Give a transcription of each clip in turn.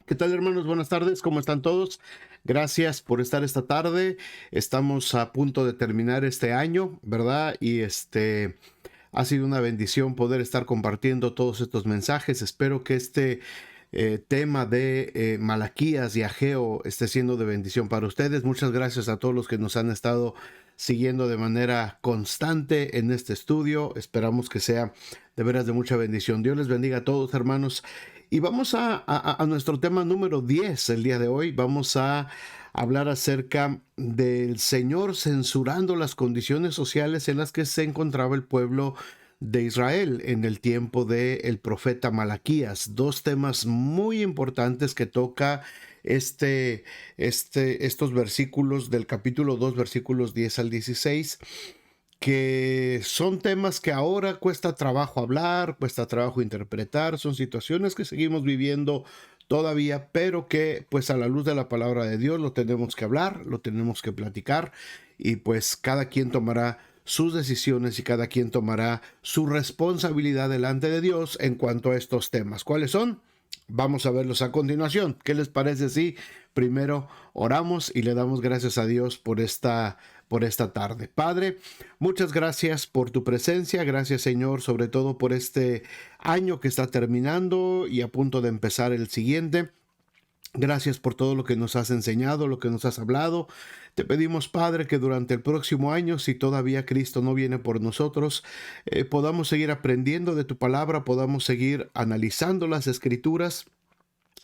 ¿Qué tal, hermanos? Buenas tardes, ¿cómo están todos? Gracias por estar esta tarde. Estamos a punto de terminar este año, ¿verdad? Y ha sido una bendición poder estar compartiendo todos estos mensajes. Espero que este tema de Malaquías y Ageo esté siendo de bendición para ustedes. Muchas gracias a todos los que nos han estado siguiendo de manera constante en este estudio. Esperamos que sea de veras de mucha bendición. Dios les bendiga a todos, hermanos. Y vamos a nuestro tema número 10 el día de hoy. Vamos a hablar acerca del Señor censurando las condiciones sociales en las que se encontraba el pueblo de Israel en el tiempo del profeta Malaquías. Dos temas muy importantes que toca estos versículos del capítulo 2, versículos 10 al 16, que son temas que ahora cuesta trabajo hablar, cuesta trabajo interpretar, son situaciones que seguimos viviendo todavía, pero que pues a la luz de la palabra de Dios lo tenemos que hablar, lo tenemos que platicar, y pues cada quien tomará sus decisiones y cada quien tomará su responsabilidad delante de Dios en cuanto a estos temas. ¿Cuáles son? Vamos a verlos a continuación. ¿Qué les parece si primero oramos y le damos gracias a Dios por esta tarde? Padre, muchas gracias por tu presencia. Gracias, Señor, sobre todo por este año que está terminando y a punto de empezar el siguiente. Gracias por todo lo que nos has enseñado, lo que nos has hablado. Te pedimos, Padre, que durante el próximo año, si todavía Cristo no viene por nosotros, podamos seguir aprendiendo de tu palabra, podamos seguir analizando las Escrituras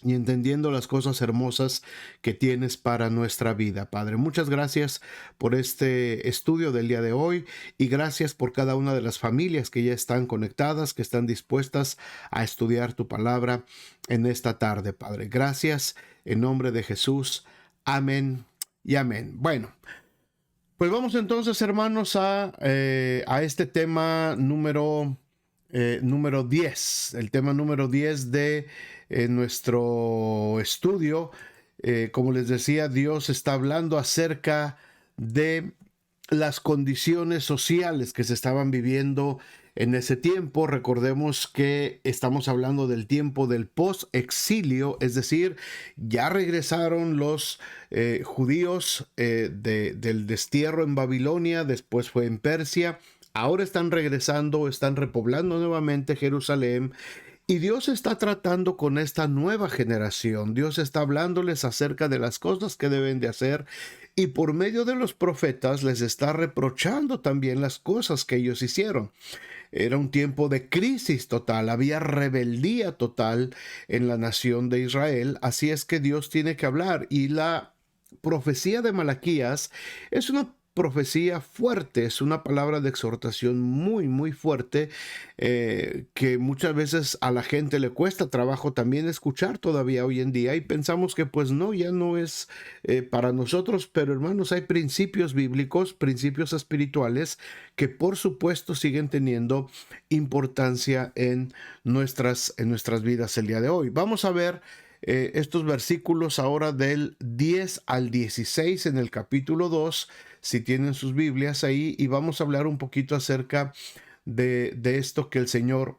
y entendiendo las cosas hermosas que tienes para nuestra vida, Padre. Muchas gracias por este estudio del día de hoy y gracias por cada una de las familias que ya están conectadas, que están dispuestas a estudiar tu palabra en esta tarde, Padre. Gracias en nombre de Jesús. Amén y amén. Bueno, pues vamos entonces, hermanos, a este tema número 10, el tema número 10 de nuestro estudio. Como les decía, Dios está hablando acerca de las condiciones sociales que se estaban viviendo en ese tiempo. Recordemos que estamos hablando del tiempo del post-exilio, es decir, ya regresaron los judíos del destierro en Babilonia, después fue en Persia. Ahora están regresando, están repoblando nuevamente Jerusalén, y Dios está tratando con esta nueva generación. Dios está hablándoles acerca de las cosas que deben de hacer, y por medio de los profetas les está reprochando también las cosas que ellos hicieron. Era un tiempo de crisis total, había rebeldía total en la nación de Israel, así es que Dios tiene que hablar, y la profecía de Malaquías es una profecía fuerte, es una palabra de exhortación muy, muy fuerte, que muchas veces a la gente le cuesta trabajo también escuchar todavía hoy en día, y pensamos que pues no, ya no es para nosotros, pero hermanos, hay principios bíblicos, principios espirituales que por supuesto siguen teniendo importancia en nuestras vidas el día de hoy. Vamos a ver estos versículos ahora del 10 al 16 en el capítulo 2, si tienen sus Biblias ahí, y vamos a hablar un poquito acerca de esto que el Señor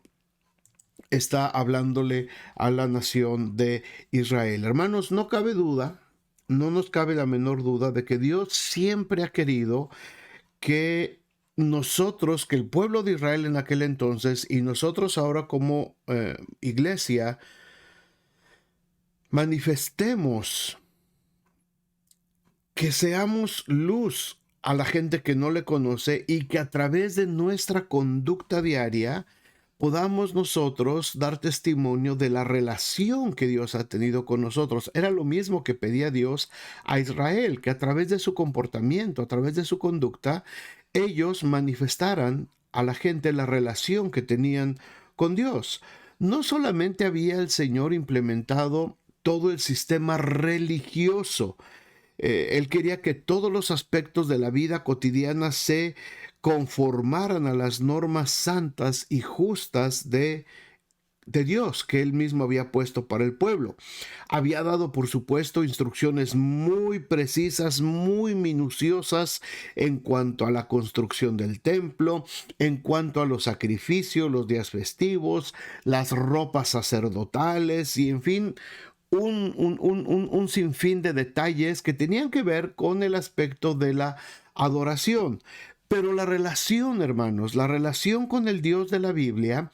está hablándole a la nación de Israel. Hermanos, no cabe duda, no nos cabe la menor duda de que Dios siempre ha querido que nosotros, que el pueblo de Israel en aquel entonces y nosotros ahora como iglesia, manifestemos, que seamos luz a la gente que no le conoce, y que a través de nuestra conducta diaria podamos nosotros dar testimonio de la relación que Dios ha tenido con nosotros. Era lo mismo que pedía Dios a Israel, que a través de su comportamiento, a través de su conducta, ellos manifestaran a la gente la relación que tenían con Dios. No solamente había el Señor implementado todo el sistema religioso, él quería que todos los aspectos de la vida cotidiana se conformaran a las normas santas y justas de Dios que él mismo había puesto para el pueblo. Había dado, por supuesto, instrucciones muy precisas, muy minuciosas en cuanto a la construcción del templo, en cuanto a los sacrificios, los días festivos, las ropas sacerdotales y, en fin, un sinfín de detalles que tenían que ver con el aspecto de la adoración. Pero la relación, hermanos, la relación con el Dios de la Biblia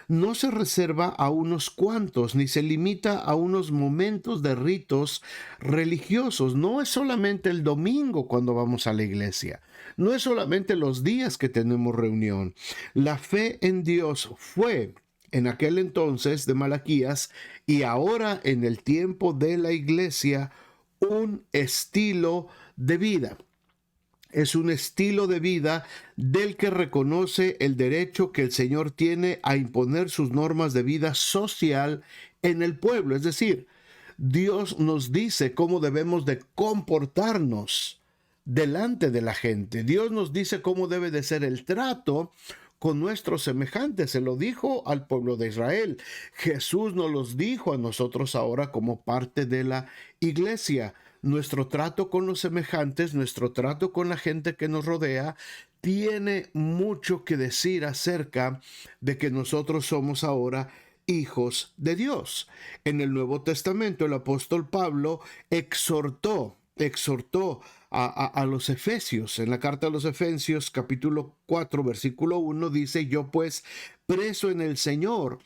no se reserva a unos cuantos, ni se limita a unos momentos de ritos religiosos. No es solamente el domingo cuando vamos a la iglesia. No es solamente los días que tenemos reunión. La fe en Dios fue en aquel entonces de Malaquías y ahora en el tiempo de la iglesia un estilo de vida. Es un estilo de vida del que reconoce el derecho que el Señor tiene a imponer sus normas de vida social en el pueblo. Es decir, Dios nos dice cómo debemos de comportarnos delante de la gente. Dios nos dice cómo debe de ser el trato con nuestros semejantes. Se lo dijo al pueblo de Israel. Jesús nos los dijo a nosotros ahora como parte de la iglesia. Nuestro trato con los semejantes, nuestro trato con la gente que nos rodea, tiene mucho que decir acerca de que nosotros somos ahora hijos de Dios. En el Nuevo Testamento, el apóstol Pablo exhortó a los Efesios. En la carta a los Efesios, capítulo 4, versículo 1, dice: yo pues, preso en el Señor,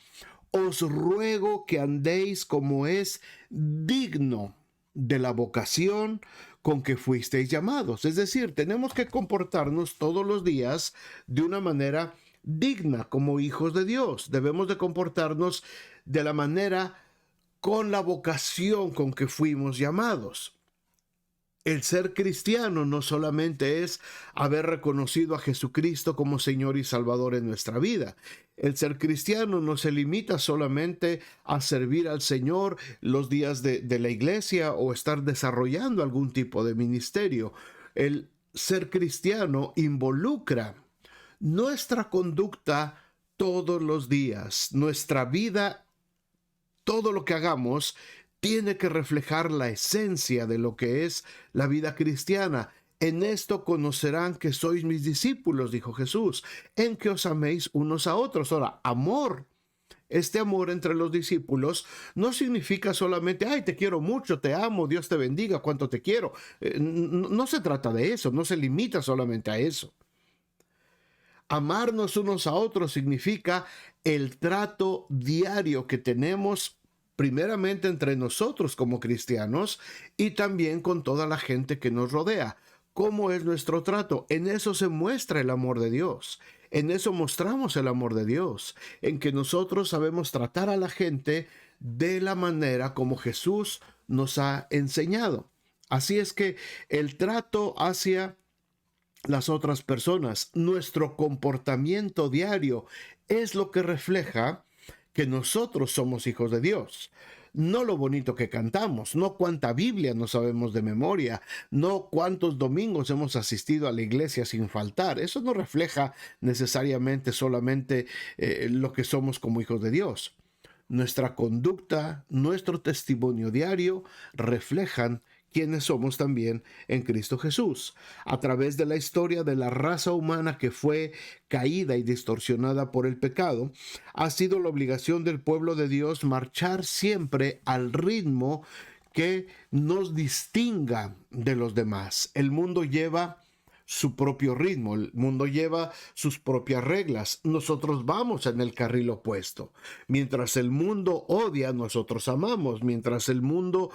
os ruego que andéis como es digno de la vocación con que fuisteis llamados. Es decir, tenemos que comportarnos todos los días de una manera digna como hijos de Dios. Debemos de comportarnos de la manera con la vocación con que fuimos llamados. El ser cristiano no solamente es haber reconocido a Jesucristo como Señor y Salvador en nuestra vida. El ser cristiano no se limita solamente a servir al Señor los días de la iglesia o estar desarrollando algún tipo de ministerio. El ser cristiano involucra nuestra conducta todos los días, nuestra vida, todo lo que hagamos tiene que reflejar la esencia de lo que es la vida cristiana. En esto conocerán que sois mis discípulos, dijo Jesús, en que os améis unos a otros. Ahora, amor. Este amor entre los discípulos no significa solamente, ay, te quiero mucho, te amo, Dios te bendiga, cuánto te quiero. No se trata de eso, no se limita solamente a eso. Amarnos unos a otros significa el trato diario que tenemos primeramente entre nosotros como cristianos y también con toda la gente que nos rodea. ¿Cómo es nuestro trato? En eso se muestra el amor de Dios. En eso mostramos el amor de Dios, en que nosotros sabemos tratar a la gente de la manera como Jesús nos ha enseñado. Así es que el trato hacia las otras personas, nuestro comportamiento diario es lo que refleja que nosotros somos hijos de Dios. No lo bonito que cantamos, no cuánta Biblia no sabemos de memoria, no cuántos domingos hemos asistido a la iglesia sin faltar. Eso no refleja necesariamente solamente lo que somos como hijos de Dios. Nuestra conducta, nuestro testimonio diario reflejan quienes somos también en Cristo Jesús. A través de la historia de la raza humana que fue caída y distorsionada por el pecado, ha sido la obligación del pueblo de Dios marchar siempre al ritmo que nos distinga de los demás. El mundo lleva su propio ritmo, el mundo lleva sus propias reglas. Nosotros vamos en el carril opuesto. Mientras el mundo odia, nosotros amamos. Mientras el mundo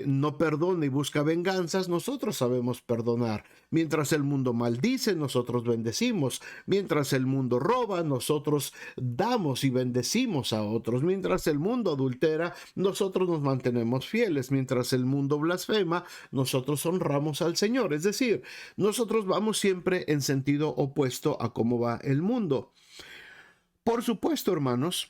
no perdona y busca venganzas, nosotros sabemos perdonar. Mientras el mundo maldice, nosotros bendecimos. Mientras el mundo roba, nosotros damos y bendecimos a otros. Mientras el mundo adultera, nosotros nos mantenemos fieles. Mientras el mundo blasfema, nosotros honramos al Señor. Es decir, nosotros vamos siempre en sentido opuesto a cómo va el mundo. Por supuesto, hermanos,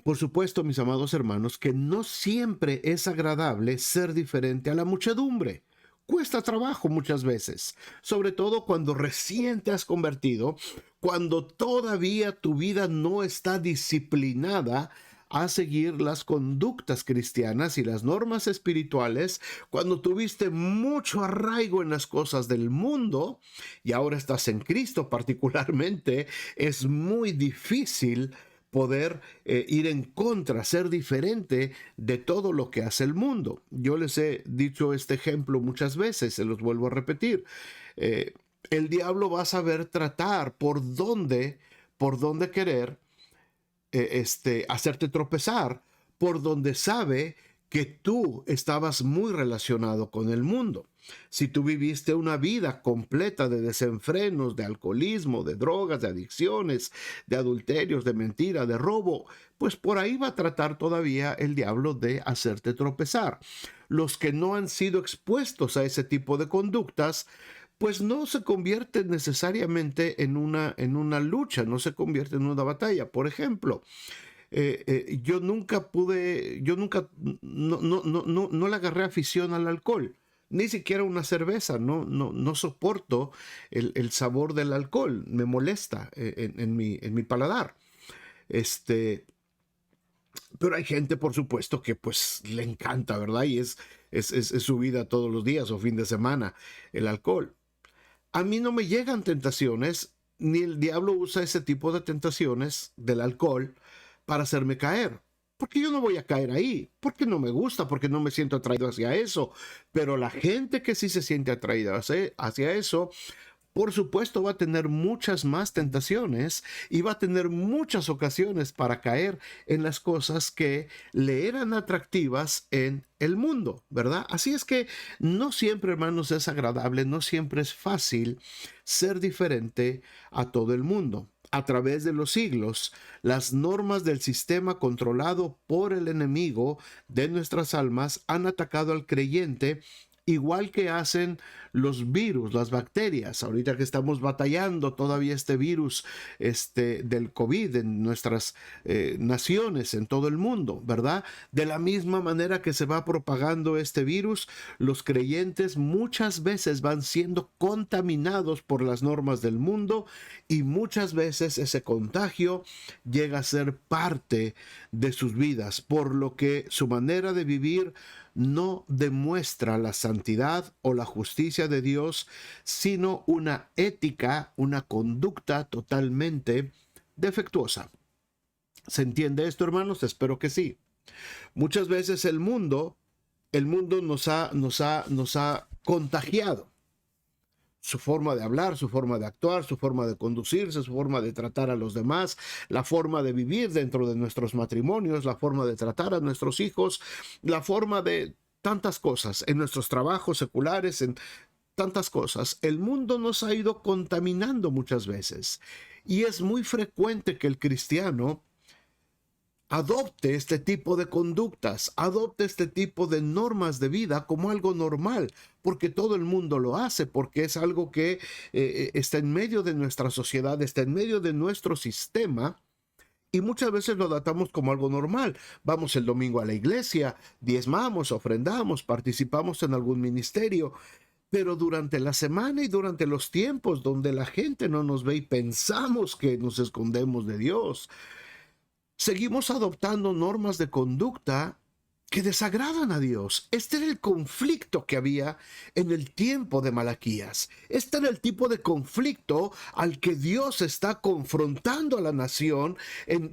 por supuesto, mis amados hermanos, que no siempre es agradable ser diferente a la muchedumbre. Cuesta trabajo muchas veces, sobre todo cuando recién te has convertido, cuando todavía tu vida no está disciplinada a seguir las conductas cristianas y las normas espirituales, cuando tuviste mucho arraigo en las cosas del mundo y ahora estás en Cristo particularmente, es muy difícil poder ir en contra, ser diferente de todo lo que hace el mundo. Yo les he dicho este ejemplo muchas veces, se los vuelvo a repetir. El diablo va a saber tratar por dónde querer hacerte tropezar, por donde sabe que tú estabas muy relacionado con el mundo. Si tú viviste una vida completa de desenfrenos, de alcoholismo, de drogas, de adicciones, de adulterios, de mentira, de robo, pues por ahí va a tratar todavía el diablo de hacerte tropezar. Los que no han sido expuestos a ese tipo de conductas, pues no se convierte necesariamente en una lucha, no se convierte en una batalla. Por ejemplo, yo nunca, no le agarré afición al alcohol, ni siquiera una cerveza. No soporto el sabor del alcohol, me molesta en mi paladar. Este, pero hay gente, por supuesto, que pues le encanta, ¿verdad? Y es su vida todos los días o fin de semana, el alcohol. A mí no me llegan tentaciones, ni el diablo usa ese tipo de tentaciones del alcohol para hacerme caer. Porque yo no voy a caer ahí, porque no me gusta, porque no me siento atraído hacia eso. Pero la gente que sí se siente atraída hacia eso, por supuesto va a tener muchas más tentaciones y va a tener muchas ocasiones para caer en las cosas que le eran atractivas en el mundo, ¿verdad? Así es que no siempre, hermanos, es agradable, no siempre es fácil ser diferente a todo el mundo. A través de los siglos, las normas del sistema controlado por el enemigo de nuestras almas han atacado al creyente igual que hacen los virus, las bacterias. Ahorita que estamos batallando todavía este virus del COVID en nuestras naciones, en todo el mundo, ¿verdad? De la misma manera que se va propagando este virus, los creyentes muchas veces van siendo contaminados por las normas del mundo y muchas veces ese contagio llega a ser parte de sus vidas, por lo que su manera de vivir no demuestra la santidad o la justicia de Dios, sino una ética, una conducta totalmente defectuosa. ¿Se entiende esto, hermanos? Espero que sí. Muchas veces el mundo nos ha contagiado. Su forma de hablar, su forma de actuar, su forma de conducirse, su forma de tratar a los demás, la forma de vivir dentro de nuestros matrimonios, la forma de tratar a nuestros hijos, la forma de tantas cosas, en nuestros trabajos seculares, en tantas cosas. El mundo nos ha ido contaminando muchas veces y es muy frecuente que el cristiano adopte este tipo de conductas, adopte este tipo de normas de vida como algo normal, porque todo el mundo lo hace, porque es algo que está en medio de nuestra sociedad, está en medio de nuestro sistema, y muchas veces lo tratamos como algo normal. Vamos el domingo a la iglesia, diezmamos, ofrendamos, participamos en algún ministerio, pero durante la semana y durante los tiempos donde la gente no nos ve y pensamos que nos escondemos de Dios, seguimos adoptando normas de conducta que desagradan a Dios. Este era el conflicto que había en el tiempo de Malaquías. Este era el tipo de conflicto al que Dios está confrontando a la nación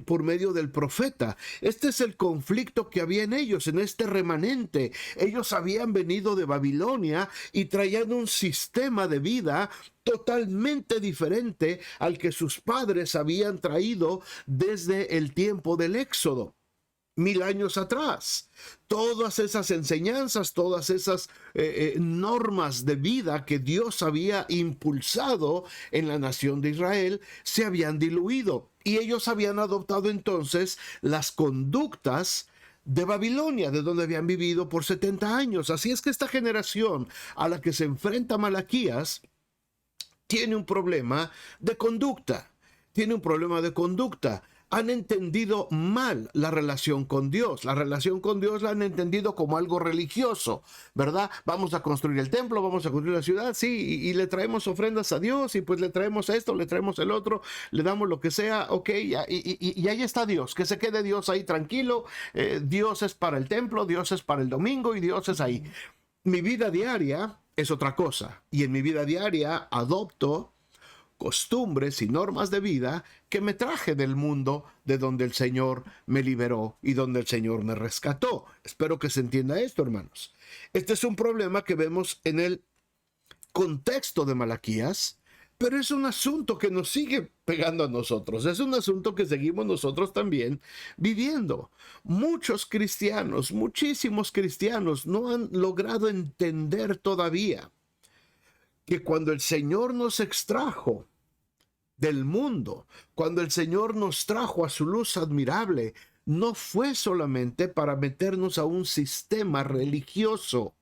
por medio del profeta. Este es el conflicto que había en ellos, en este remanente. Ellos habían venido de Babilonia y traían un sistema de vida totalmente diferente al que sus padres habían traído desde el tiempo del Éxodo. 1000 años atrás. Todas esas enseñanzas, todas esas normas de vida que Dios había impulsado en la nación de Israel se habían diluido y ellos habían adoptado entonces las conductas de Babilonia, de donde habían vivido por 70 años. Así es que esta generación a la que se enfrenta Malaquías tiene un problema de conducta. Tiene un problema de conducta. Han entendido mal la relación con Dios. La relación con Dios la han entendido como algo religioso, ¿verdad? Vamos a construir el templo, vamos a construir la ciudad, sí, y le traemos ofrendas a Dios, y pues le traemos esto, le traemos el otro, le damos lo que sea, ok, y ahí está Dios, que se quede Dios ahí tranquilo. Dios es para el templo, Dios es para el domingo, y Dios es ahí. Mi vida diaria es otra cosa, y en mi vida diaria adopto costumbres y normas de vida que me traje del mundo de donde el Señor me liberó y donde el Señor me rescató. Espero que se entienda esto, hermanos. Este es un problema que vemos en el contexto de Malaquías, pero es un asunto que nos sigue pegando a nosotros. Es un asunto que seguimos nosotros también viviendo. Muchos cristianos, muchísimos cristianos no han logrado entender todavía que cuando el Señor nos extrajo del mundo, cuando el Señor nos trajo a su luz admirable, no fue solamente para meternos a un sistema religioso,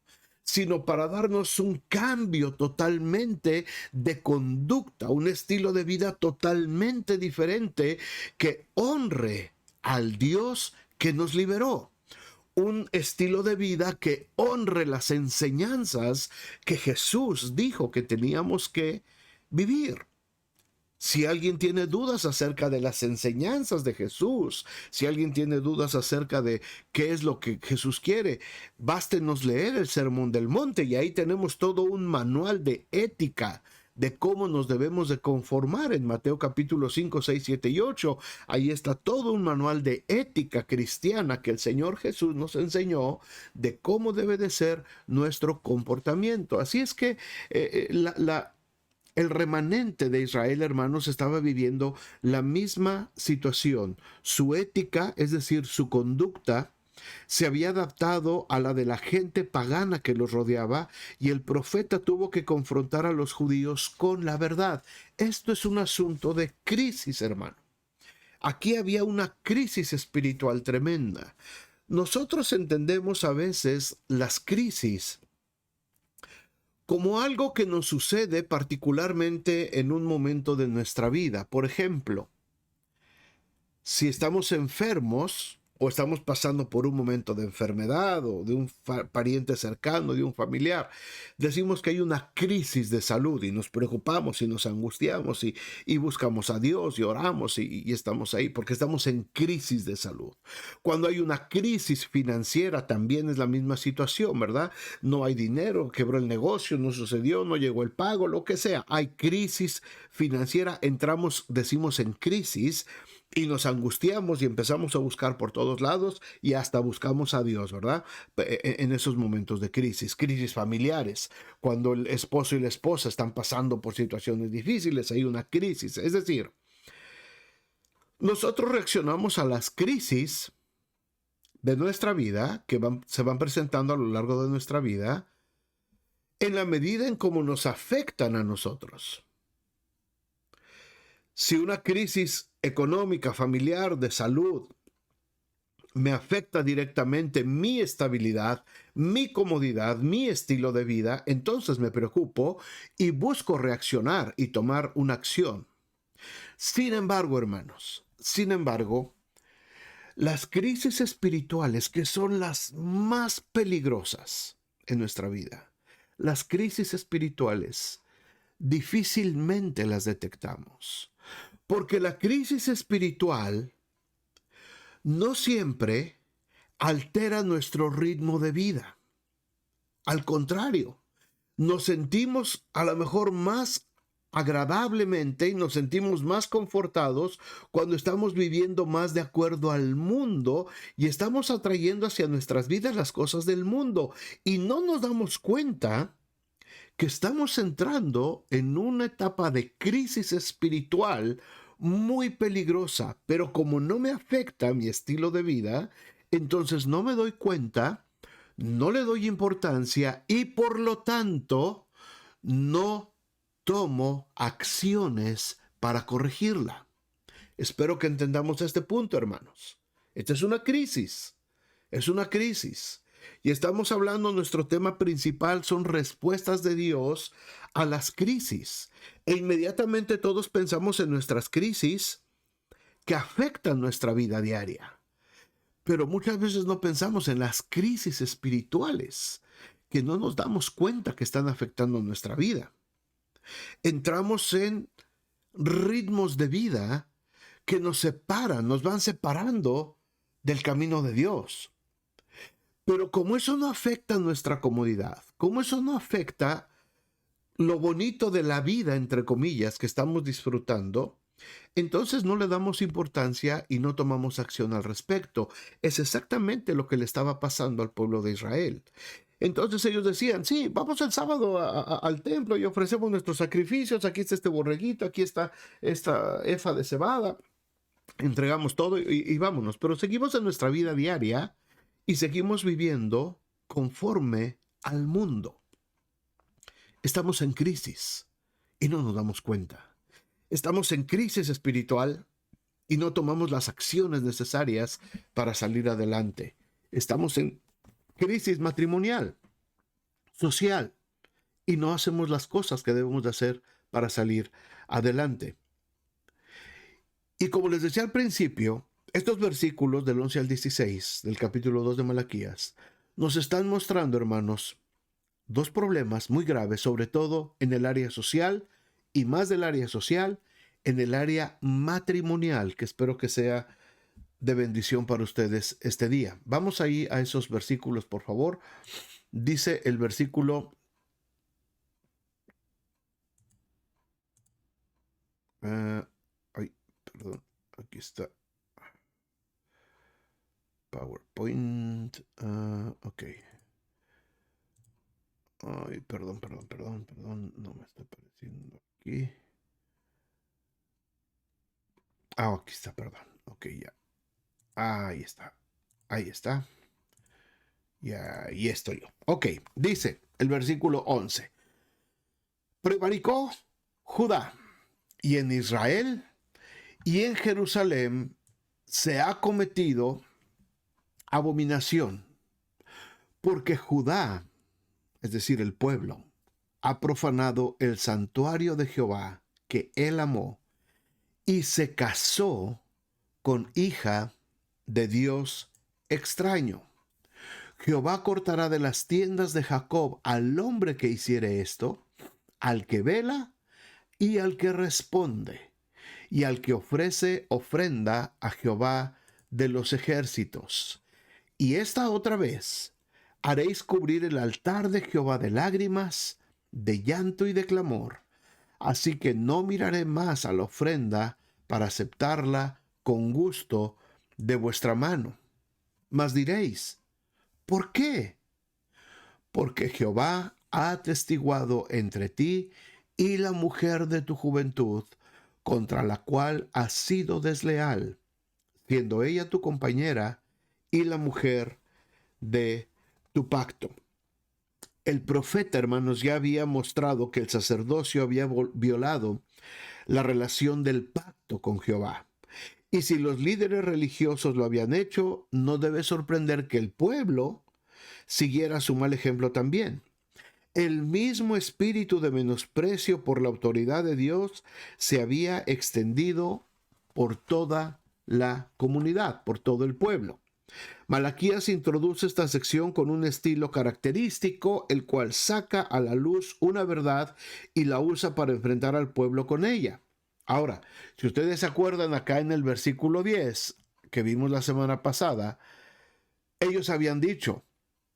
sino para darnos un cambio totalmente de conducta, un estilo de vida totalmente diferente que honre al Dios que nos liberó. Un estilo de vida que honre las enseñanzas que Jesús dijo que teníamos que vivir. Si alguien tiene dudas acerca de las enseñanzas de Jesús, si alguien tiene dudas acerca de qué es lo que Jesús quiere, bástenos leer el Sermón del Monte y ahí tenemos todo un manual de ética, de cómo nos debemos de conformar en Mateo capítulo 5, 6, 7 y 8. Ahí está todo un manual de ética cristiana que el Señor Jesús nos enseñó de cómo debe de ser nuestro comportamiento. Así es que el remanente de Israel, hermanos, estaba viviendo la misma situación. Su ética, es decir, su conducta, se había adaptado a la de la gente pagana que los rodeaba y el profeta tuvo que confrontar a los judíos con la verdad. Esto es un asunto de crisis, hermano. Aquí había una crisis espiritual tremenda. Nosotros entendemos a veces las crisis como algo que nos sucede particularmente en un momento de nuestra vida. Por ejemplo, si estamos enfermos o estamos pasando por un momento de enfermedad o de un pariente cercano, de un familiar, decimos que hay una crisis de salud y nos preocupamos y nos angustiamos y buscamos a Dios y oramos y estamos ahí porque estamos en crisis de salud. Cuando hay una crisis financiera también es la misma situación, ¿verdad? No hay dinero, quebró el negocio, no sucedió, no llegó el pago, lo que sea. Hay crisis financiera, decimos en crisis, y nos angustiamos y empezamos a buscar por todos lados y hasta buscamos a Dios, ¿verdad? En esos momentos de crisis familiares, cuando el esposo y la esposa están pasando por situaciones difíciles, hay una crisis. Es decir, nosotros reaccionamos a las crisis de nuestra vida, que se van presentando a lo largo de nuestra vida, en la medida en cómo nos afectan a nosotros. Si una crisis económica, familiar, de salud, me afecta directamente mi estabilidad, mi comodidad, mi estilo de vida, entonces me preocupo y busco reaccionar y tomar una acción. Sin embargo, hermanos, las crisis espirituales, que son las más peligrosas en nuestra vida, las crisis espirituales, difícilmente las detectamos. Porque la crisis espiritual no siempre altera nuestro ritmo de vida. Al contrario, nos sentimos a lo mejor más agradablemente y nos sentimos más confortados cuando estamos viviendo más de acuerdo al mundo y estamos atrayendo hacia nuestras vidas las cosas del mundo y no nos damos cuenta que estamos entrando en una etapa de crisis espiritual muy peligrosa, pero como no me afecta mi estilo de vida, entonces no me doy cuenta, no le doy importancia y por lo tanto no tomo acciones para corregirla. Espero que entendamos este punto, hermanos. Esta es una crisis, es una crisis. Y estamos hablando, nuestro tema principal son respuestas de Dios a las crisis. E inmediatamente todos pensamos en nuestras crisis que afectan nuestra vida diaria. Pero muchas veces no pensamos en las crisis espirituales, que no nos damos cuenta que están afectando nuestra vida. Entramos en ritmos de vida que nos separan, nos van separando del camino de Dios. Pero como eso no afecta nuestra comodidad, como eso no afecta lo bonito de la vida, entre comillas, que estamos disfrutando, entonces no le damos importancia y no tomamos acción al respecto. Es exactamente lo que le estaba pasando al pueblo de Israel. Entonces ellos decían, sí, vamos el sábado al templo y ofrecemos nuestros sacrificios, aquí está este borreguito, aquí está esta efa de cebada, entregamos todo y vámonos. Pero seguimos en nuestra vida diaria y seguimos viviendo conforme al mundo. Estamos en crisis y no nos damos cuenta. Estamos en crisis espiritual y no tomamos las acciones necesarias para salir adelante. Estamos en crisis matrimonial, social, y no hacemos las cosas que debemos de hacer para salir adelante. Y como les decía al principio, estos versículos del 11 al 16 del capítulo 2 de Malaquías nos están mostrando, hermanos, dos problemas muy graves, sobre todo en el área social y más del área social, en el área matrimonial, que espero que sea de bendición para ustedes este día. Vamos ahí a esos versículos, por favor. Dice el versículo perdón, aquí está PowerPoint. Ok. Ay, perdón, no me está apareciendo aquí. Aquí está, perdón. Ok, ya. Ahí está. Y ahí estoy yo. Ok, dice el versículo 11. Prevaricó Judá y en Israel y en Jerusalén se ha cometido abominación, porque Judá, es decir, el pueblo, ha profanado el santuario de Jehová que él amó y se casó con hija de Dios extraño. Jehová cortará de las tiendas de Jacob al hombre que hiciere esto, al que vela y al que responde, y al que ofrece ofrenda a Jehová de los ejércitos. Y esta otra vez haréis cubrir el altar de Jehová de lágrimas, de llanto y de clamor. Así que no miraré más a la ofrenda para aceptarla con gusto de vuestra mano. Mas diréis, ¿por qué? Porque Jehová ha atestiguado entre ti y la mujer de tu juventud, contra la cual has sido desleal, siendo ella tu compañera y la mujer de tu pacto. El profeta, hermanos, ya había mostrado que el sacerdocio había violado la relación del pacto con Jehová. Y si los líderes religiosos lo habían hecho, no debe sorprender que el pueblo siguiera su mal ejemplo también. El mismo espíritu de menosprecio por la autoridad de Dios se había extendido por toda la comunidad, por todo el pueblo. Malaquías introduce esta sección con un estilo característico, el cual saca a la luz una verdad y la usa para enfrentar al pueblo con ella. Ahora, si ustedes se acuerdan acá en el versículo 10 que vimos la semana pasada, ellos habían dicho,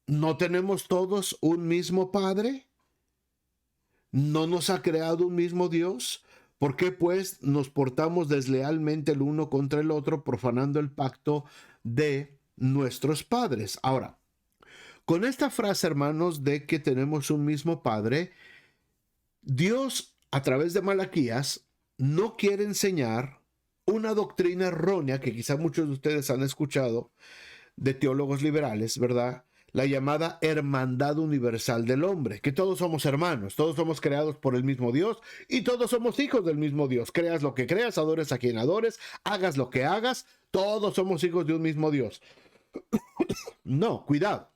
¿no tenemos todos un mismo Padre? ¿No nos ha creado un mismo Dios? ¿Por qué pues nos portamos deslealmente el uno contra el otro, profanando el pacto de nuestros padres? Ahora, con esta frase, hermanos, de que tenemos un mismo Padre, Dios, a través de Malaquías, no quiere enseñar una doctrina errónea que quizá muchos de ustedes han escuchado de teólogos liberales, ¿verdad? La llamada hermandad universal del hombre, que todos somos hermanos, todos somos creados por el mismo Dios y todos somos hijos del mismo Dios. Creas lo que creas, adores a quien adores, hagas lo que hagas, todos somos hijos de un mismo Dios. No, cuidado.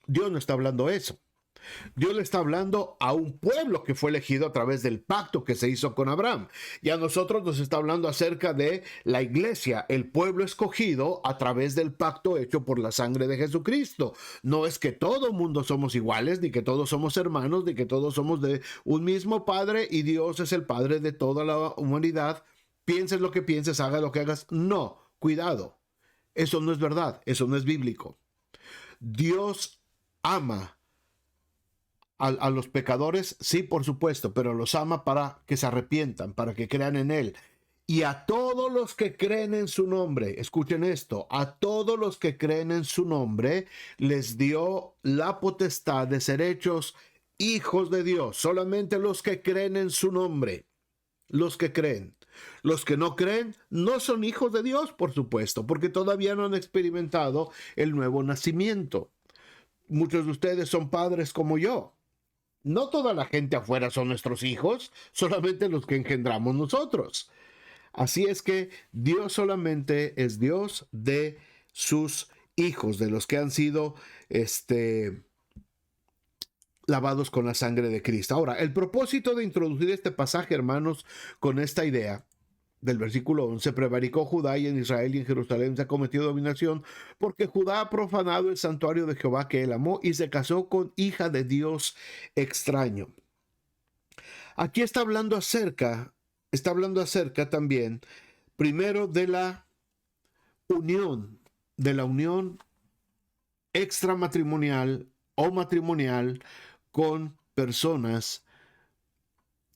Dios no está hablando eso. Dios le está hablando a un pueblo que fue elegido a través del pacto que se hizo con Abraham. Y a nosotros nos está hablando acerca de la iglesia, el pueblo escogido a través del pacto hecho por la sangre de Jesucristo. No es que todo mundo somos iguales, ni que todos somos hermanos, ni que todos somos de un mismo Padre y Dios es el Padre de toda la humanidad. Pienses lo que pienses, hagas lo que hagas. No, cuidado. Eso no es verdad, eso no es bíblico. Dios ama A los pecadores, sí, por supuesto, pero los ama para que se arrepientan, para que crean en Él. Y a todos los que creen en su nombre, escuchen esto, a todos los que creen en su nombre, les dio la potestad de ser hechos hijos de Dios. Solamente los que creen en su nombre, los que creen. Los que no creen no son hijos de Dios, por supuesto, porque todavía no han experimentado el nuevo nacimiento. Muchos de ustedes son padres como yo. No toda la gente afuera son nuestros hijos, solamente los que engendramos nosotros. Así es que Dios solamente es Dios de sus hijos, de los que han sido lavados con la sangre de Cristo. Ahora, el propósito de introducir este pasaje, hermanos, con esta idea del versículo 11, prevaricó Judá y en Israel y en Jerusalén se ha cometido dominación, porque Judá ha profanado el santuario de Jehová que él amó y se casó con hija de Dios extraño. Aquí está hablando acerca también, primero de la unión extramatrimonial o matrimonial con personas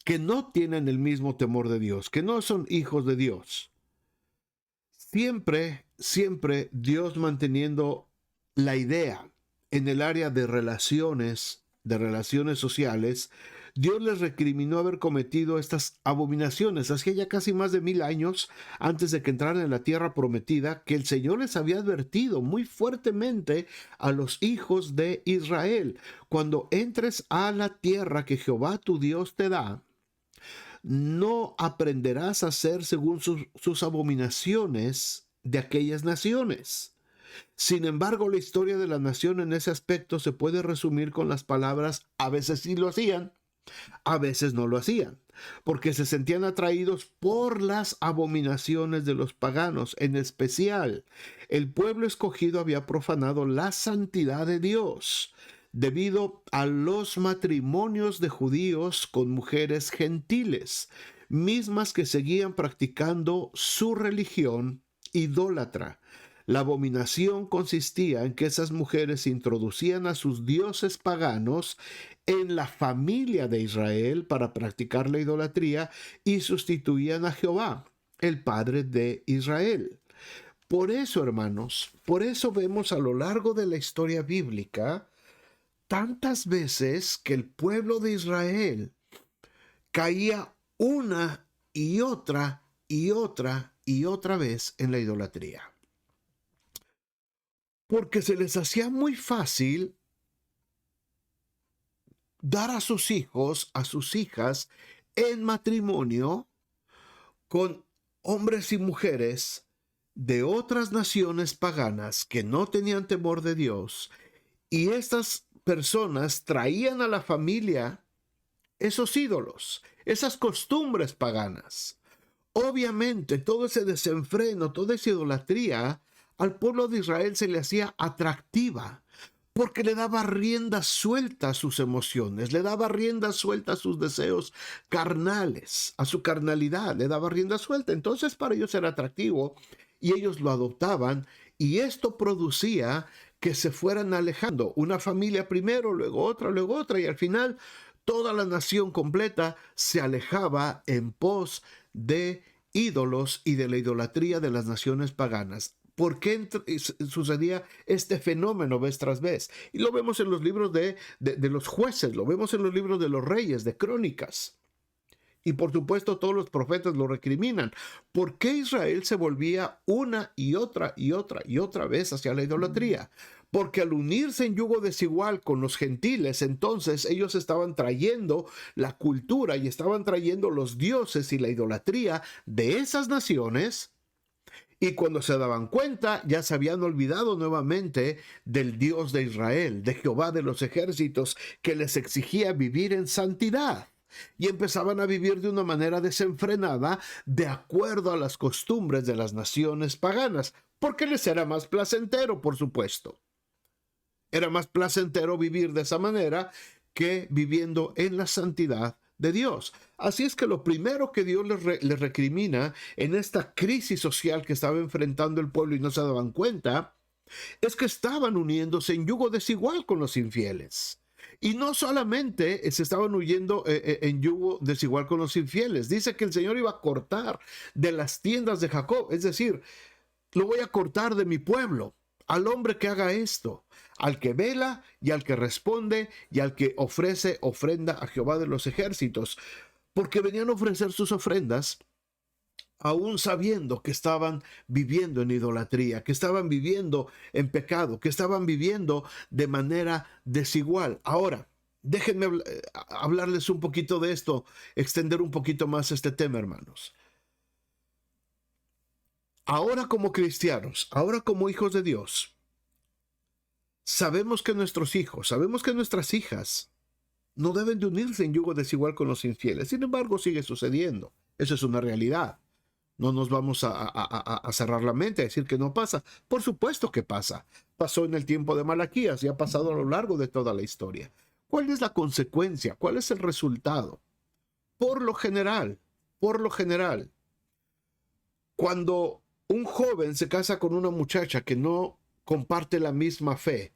que no tienen el mismo temor de Dios, que no son hijos de Dios. Siempre Dios manteniendo la idea en el área de relaciones sociales. Dios les recriminó haber cometido estas abominaciones. Hacía ya casi más de 1000 años antes de que entraran en la tierra prometida, que el Señor les había advertido muy fuertemente a los hijos de Israel: cuando entres a la tierra que Jehová tu Dios te da, no aprenderás a hacer según sus abominaciones de aquellas naciones. Sin embargo, la historia de la nación en ese aspecto se puede resumir con las palabras: a veces sí lo hacían, a veces no lo hacían, porque se sentían atraídos por las abominaciones de los paganos. En especial, el pueblo escogido había profanado la santidad de Dios debido a los matrimonios de judíos con mujeres gentiles, mismas que seguían practicando su religión idólatra. La abominación consistía en que esas mujeres introducían a sus dioses paganos en la familia de Israel para practicar la idolatría y sustituían a Jehová, el Padre de Israel. Por eso, hermanos, por eso vemos a lo largo de la historia bíblica tantas veces que el pueblo de Israel caía una y otra y otra y otra vez en la idolatría. Porque se les hacía muy fácil dar a sus hijos, a sus hijas, en matrimonio con hombres y mujeres de otras naciones paganas que no tenían temor de Dios, y estas personas traían a la familia esos ídolos, esas costumbres paganas. Obviamente, todo ese desenfreno, toda esa idolatría, al pueblo de Israel se le hacía atractiva, porque le daba rienda suelta a sus emociones, le daba rienda suelta a sus deseos carnales, a su carnalidad, le daba rienda suelta. Entonces para ellos era atractivo y ellos lo adoptaban, y esto producía que se fueran alejando, una familia primero, luego otra, y al final toda la nación completa se alejaba en pos de ídolos y de la idolatría de las naciones paganas. ¿Por qué sucedía este fenómeno vez tras vez? Y lo vemos en los libros de los jueces, lo vemos en los libros de los reyes, de crónicas. Y por supuesto todos los profetas lo recriminan. ¿Por qué Israel se volvía una y otra vez hacia la idolatría? Porque al unirse en yugo desigual con los gentiles, entonces ellos estaban trayendo la cultura y estaban trayendo los dioses y la idolatría de esas naciones. Y cuando se daban cuenta, ya se habían olvidado nuevamente del Dios de Israel, de Jehová de los ejércitos, que les exigía vivir en santidad. Y empezaban a vivir de una manera desenfrenada, de acuerdo a las costumbres de las naciones paganas, porque les era más placentero, por supuesto. Era más placentero vivir de esa manera que viviendo en la santidad de Dios. Así es que lo primero que Dios les recrimina en esta crisis social que estaba enfrentando el pueblo y no se daban cuenta, es que estaban uniéndose en yugo desigual con los infieles. Y no solamente se estaban huyendo en yugo desigual con los infieles. Dice que el Señor iba a cortar de las tiendas de Jacob. Es decir, lo voy a cortar de mi pueblo. Al hombre que haga esto, al que vela y al que responde y al que ofrece ofrenda a Jehová de los ejércitos. Porque venían a ofrecer sus ofrendas aún sabiendo que estaban viviendo en idolatría, que estaban viviendo en pecado, que estaban viviendo de manera desigual. Ahora, déjenme hablarles un poquito de esto, extender un poquito más este tema, hermanos. Ahora como cristianos, ahora como hijos de Dios, sabemos que nuestros hijos, sabemos que nuestras hijas no deben de unirse en yugo desigual con los infieles. Sin embargo, sigue sucediendo. Eso es una realidad. No nos vamos a cerrar la mente, a decir que no pasa. Por supuesto que pasa. Pasó en el tiempo de Malaquías y ha pasado a lo largo de toda la historia. ¿Cuál es la consecuencia? ¿Cuál es el resultado? Por lo general, cuando un joven se casa con una muchacha que no comparte la misma fe,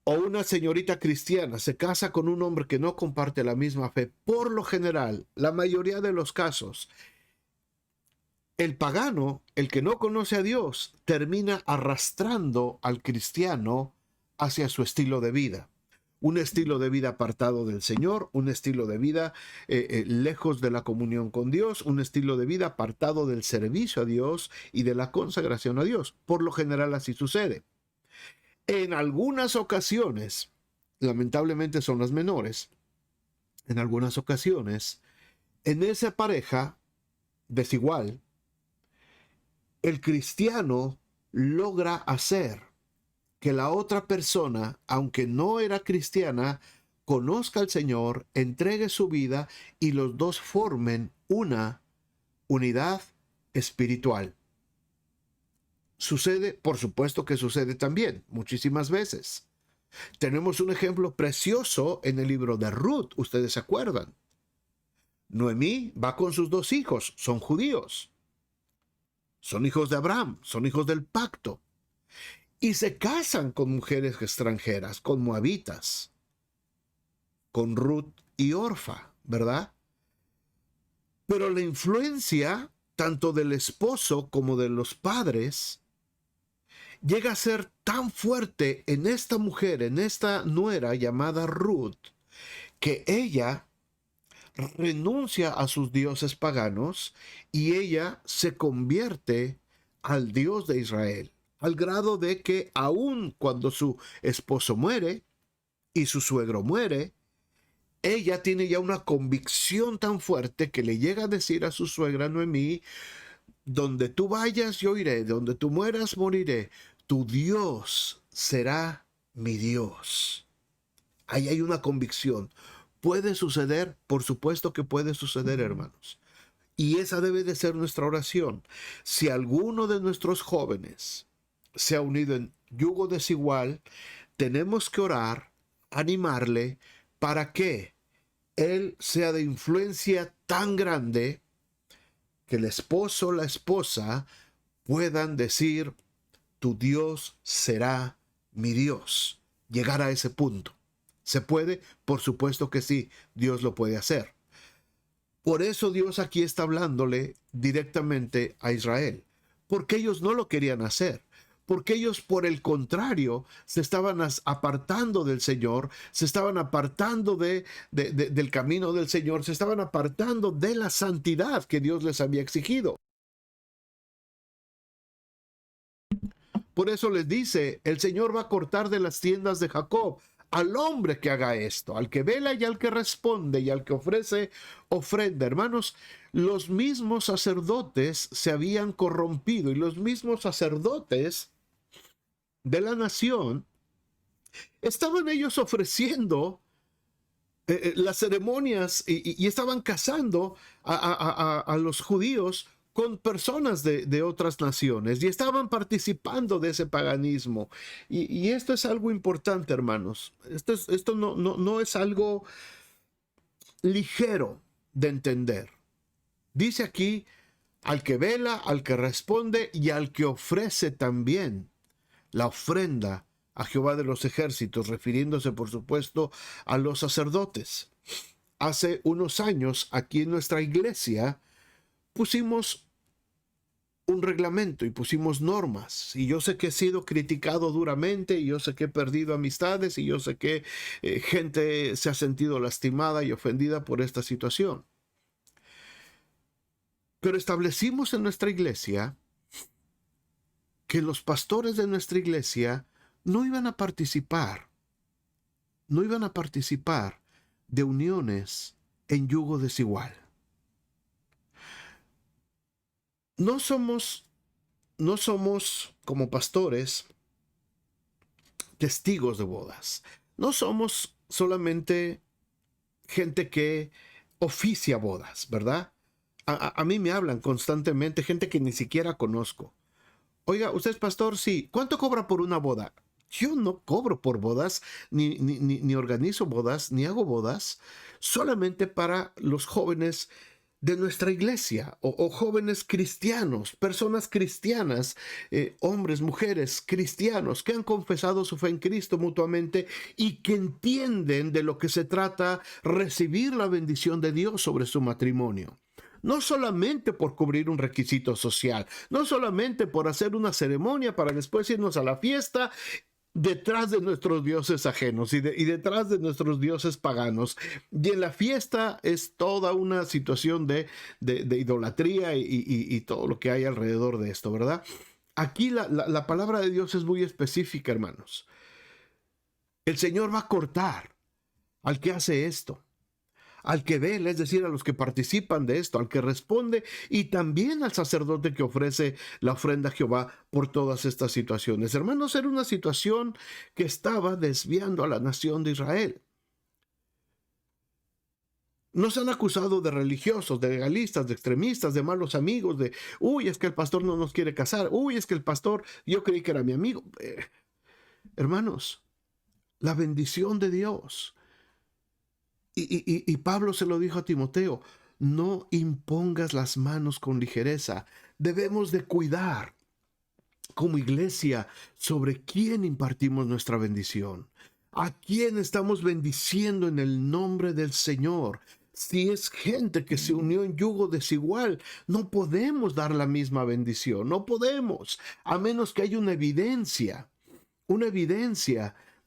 o una señorita cristiana se casa con un hombre que no comparte la misma fe, por lo general, la mayoría de los casos, el pagano, el que no conoce a Dios, termina arrastrando al cristiano hacia su estilo de vida. Un estilo de vida apartado del Señor, un estilo de vida lejos de la comunión con Dios, un estilo de vida apartado del servicio a Dios y de la consagración a Dios. Por lo general así sucede. En algunas ocasiones, lamentablemente son las menores, en algunas ocasiones, en esa pareja desigual, el cristiano logra hacer que la otra persona, aunque no era cristiana, conozca al Señor, entregue su vida y los dos formen una unidad espiritual. Sucede, por supuesto que sucede también, muchísimas veces. Tenemos un ejemplo precioso en el libro de Ruth, ustedes se acuerdan. Noemí va con sus dos hijos, son judíos. Son hijos de Abraham, son hijos del pacto. Y se casan con mujeres extranjeras, con moabitas, con Ruth y Orfa, ¿verdad? Pero la influencia tanto del esposo como de los padres llega a ser tan fuerte en esta mujer, en esta nuera llamada Ruth, que ella renuncia a sus dioses paganos y ella se convierte al Dios de Israel, al grado de que aun cuando su esposo muere y su suegro muere, ella tiene ya una convicción tan fuerte que le llega a decir a su suegra Noemí: donde tú vayas yo iré, donde tú mueras moriré, tu Dios será mi Dios. Ahí hay una convicción. ¿Puede suceder? Por supuesto que puede suceder, hermanos. Y esa debe de ser nuestra oración. Si alguno de nuestros jóvenes se ha unido en yugo desigual, tenemos que orar, animarle, para que él sea de influencia tan grande que el esposo o la esposa puedan decir: tu Dios será mi Dios. Llegar a ese punto. ¿Se puede? Por supuesto que sí, Dios lo puede hacer. Por eso Dios aquí está hablándole directamente a Israel, porque ellos no lo querían hacer, porque ellos por el contrario se estaban apartando del Señor, se estaban apartando del camino del Señor, se estaban apartando de la santidad que Dios les había exigido. Por eso les dice: el Señor va a cortar de las tiendas de Jacob al hombre que haga esto, al que vela y al que responde y al que ofrece ofrenda. Hermanos, los mismos sacerdotes se habían corrompido y los mismos sacerdotes de la nación estaban ellos ofreciendo las ceremonias y estaban casando a los judíos con personas de otras naciones y estaban participando de ese paganismo. Y esto es algo importante, hermanos. Esto no es algo ligero de entender. Dice aquí: al que vela, al que responde y al que ofrece también la ofrenda a Jehová de los ejércitos, refiriéndose por supuesto a los sacerdotes. Hace unos años aquí en nuestra iglesia pusimos un reglamento y pusimos normas, y yo sé que he sido criticado duramente, y yo sé que he perdido amistades, y yo sé que gente se ha sentido lastimada y ofendida por esta situación. Pero establecimos en nuestra iglesia que los pastores de nuestra iglesia no iban a participar de uniones en yugo desigual. No somos como pastores testigos de bodas. No somos solamente gente que oficia bodas, ¿verdad? A mí me hablan constantemente gente que ni siquiera conozco. Oiga, ¿usted es pastor? Sí. ¿Cuánto cobra por una boda? Yo no cobro por bodas, ni organizo bodas, ni hago bodas, solamente para los jóvenes de nuestra iglesia, o jóvenes cristianos, personas cristianas, hombres, mujeres cristianos que han confesado su fe en Cristo mutuamente y que entienden de lo que se trata recibir la bendición de Dios sobre su matrimonio. No solamente por cubrir un requisito social, no solamente por hacer una ceremonia para después irnos a la fiesta detrás de nuestros dioses ajenos y detrás de nuestros dioses paganos. Y en la fiesta es toda una situación de idolatría y todo lo que hay alrededor de esto, ¿verdad? Aquí la palabra de Dios es muy específica, hermanos. El Señor va a cortar al que hace esto, al que vela, es decir, a los que participan de esto, al que responde, y también al sacerdote que ofrece la ofrenda a Jehová por todas estas situaciones. Hermanos, era una situación que estaba desviando a la nación de Israel. Nos han acusado de religiosos, de legalistas, de extremistas, de malos amigos, de, uy, es que el pastor no nos quiere casar, uy, es que el pastor, yo creí que era mi amigo. Hermanos, la bendición de Dios. Y Pablo se lo dijo a Timoteo, no impongas las manos con ligereza. Debemos de cuidar como iglesia sobre quién impartimos nuestra bendición. ¿A quién estamos bendiciendo en el nombre del Señor? Si es gente que se unió en yugo desigual, no podemos dar la misma bendición. No podemos, a menos que haya una evidencia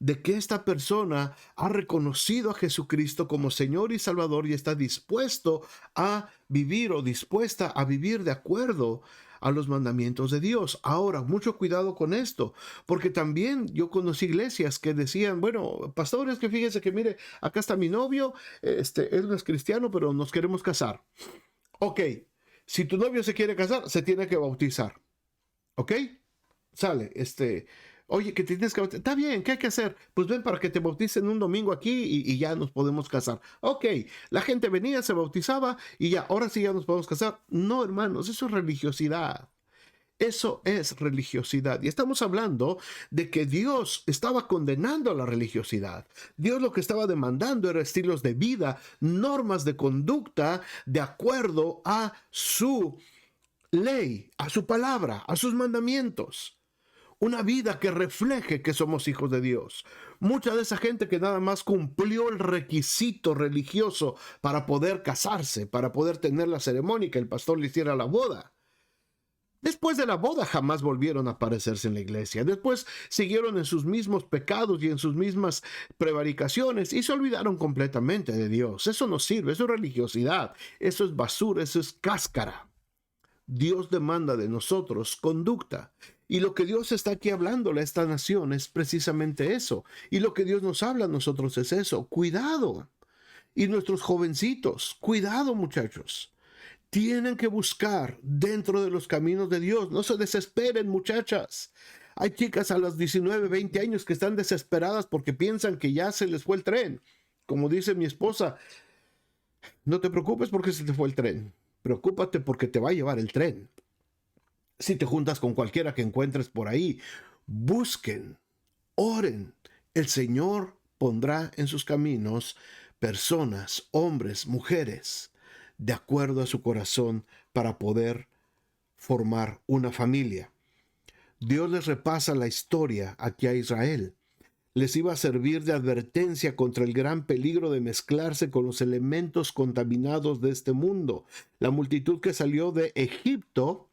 de que esta persona ha reconocido a Jesucristo como Señor y Salvador y está dispuesto a vivir o dispuesta a vivir de acuerdo a los mandamientos de Dios. Ahora, mucho cuidado con esto, porque también yo conocí iglesias que decían, bueno, pastores, que fíjense que mire, acá está mi novio, él no es cristiano, pero nos queremos casar. Ok, si tu novio se quiere casar, se tiene que bautizar. ¿Ok? Sale, oye, que te tienes que bautizar. Está bien, ¿qué hay que hacer? Pues ven para que te bauticen un domingo aquí y ya nos podemos casar. Ok, la gente venía, se bautizaba y ya, ahora sí ya nos podemos casar. No, hermanos, eso es religiosidad. Eso es religiosidad. Y estamos hablando de que Dios estaba condenando a la religiosidad. Dios lo que estaba demandando era estilos de vida, normas de conducta de acuerdo a su ley, a su palabra, a sus mandamientos. Una vida que refleje que somos hijos de Dios. Mucha de esa gente que nada más cumplió el requisito religioso para poder casarse, para poder tener la ceremonia y que el pastor le hiciera la boda. Después de la boda jamás volvieron a aparecerse en la iglesia. Después siguieron en sus mismos pecados y en sus mismas prevaricaciones y se olvidaron completamente de Dios. Eso no sirve, eso es religiosidad, eso es basura, eso es cáscara. Dios demanda de nosotros conducta. Y lo que Dios está aquí hablándole a esta nación es precisamente eso. Y lo que Dios nos habla a nosotros es eso. Cuidado. Y nuestros jovencitos, cuidado, muchachos. Tienen que buscar dentro de los caminos de Dios. No se desesperen, muchachas. Hay chicas a los 19, 20 años que están desesperadas porque piensan que ya se les fue el tren. Como dice mi esposa, no te preocupes porque se te fue el tren. Preocúpate porque te va a llevar el tren. Si te juntas con cualquiera que encuentres por ahí, busquen, oren. El Señor pondrá en sus caminos personas, hombres, mujeres, de acuerdo a su corazón para poder formar una familia. Dios les repasa la historia aquí a Israel Les iba a servir de advertencia contra el gran peligro de mezclarse con los elementos contaminados de este mundo. La multitud que salió de Egipto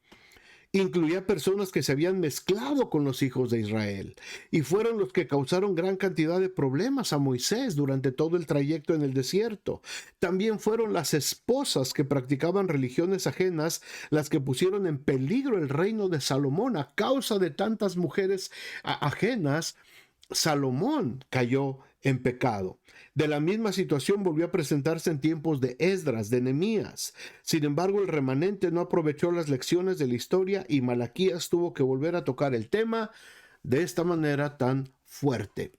incluía personas que se habían mezclado con los hijos de Israel y fueron los que causaron gran cantidad de problemas a Moisés durante todo el trayecto en el desierto. También fueron las esposas que practicaban religiones ajenas las que pusieron en peligro el reino de Salomón. A causa de tantas mujeres ajenas, Salomón cayó en pecado. De la misma situación volvió a presentarse en tiempos de Esdras, de Nehemías. Sin embargo, el remanente no aprovechó las lecciones de la historia y Malaquías tuvo que volver a tocar el tema de esta manera tan fuerte.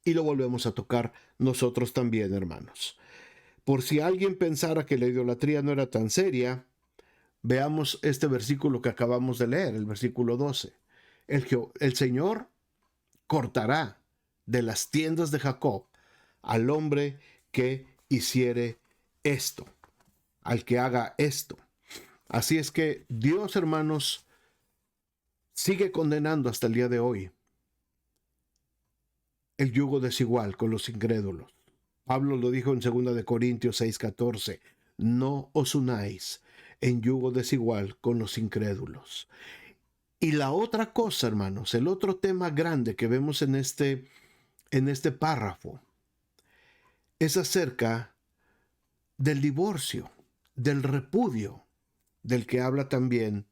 Y lo volvemos a tocar nosotros también, hermanos. Por si alguien pensara que la idolatría no era tan seria, veamos este versículo que acabamos de leer, el versículo 12. El Señor cortará de las tiendas de Jacob al hombre que hiciere esto, al que haga esto. Así es que Dios, hermanos, sigue condenando hasta el día de hoy el yugo desigual con los incrédulos. Pablo lo dijo en 2 de Corintios 6:14, no os unáis en yugo desigual con los incrédulos. Y la otra cosa, hermanos, el otro tema grande que vemos en este párrafo es acerca del divorcio, del repudio, del que habla también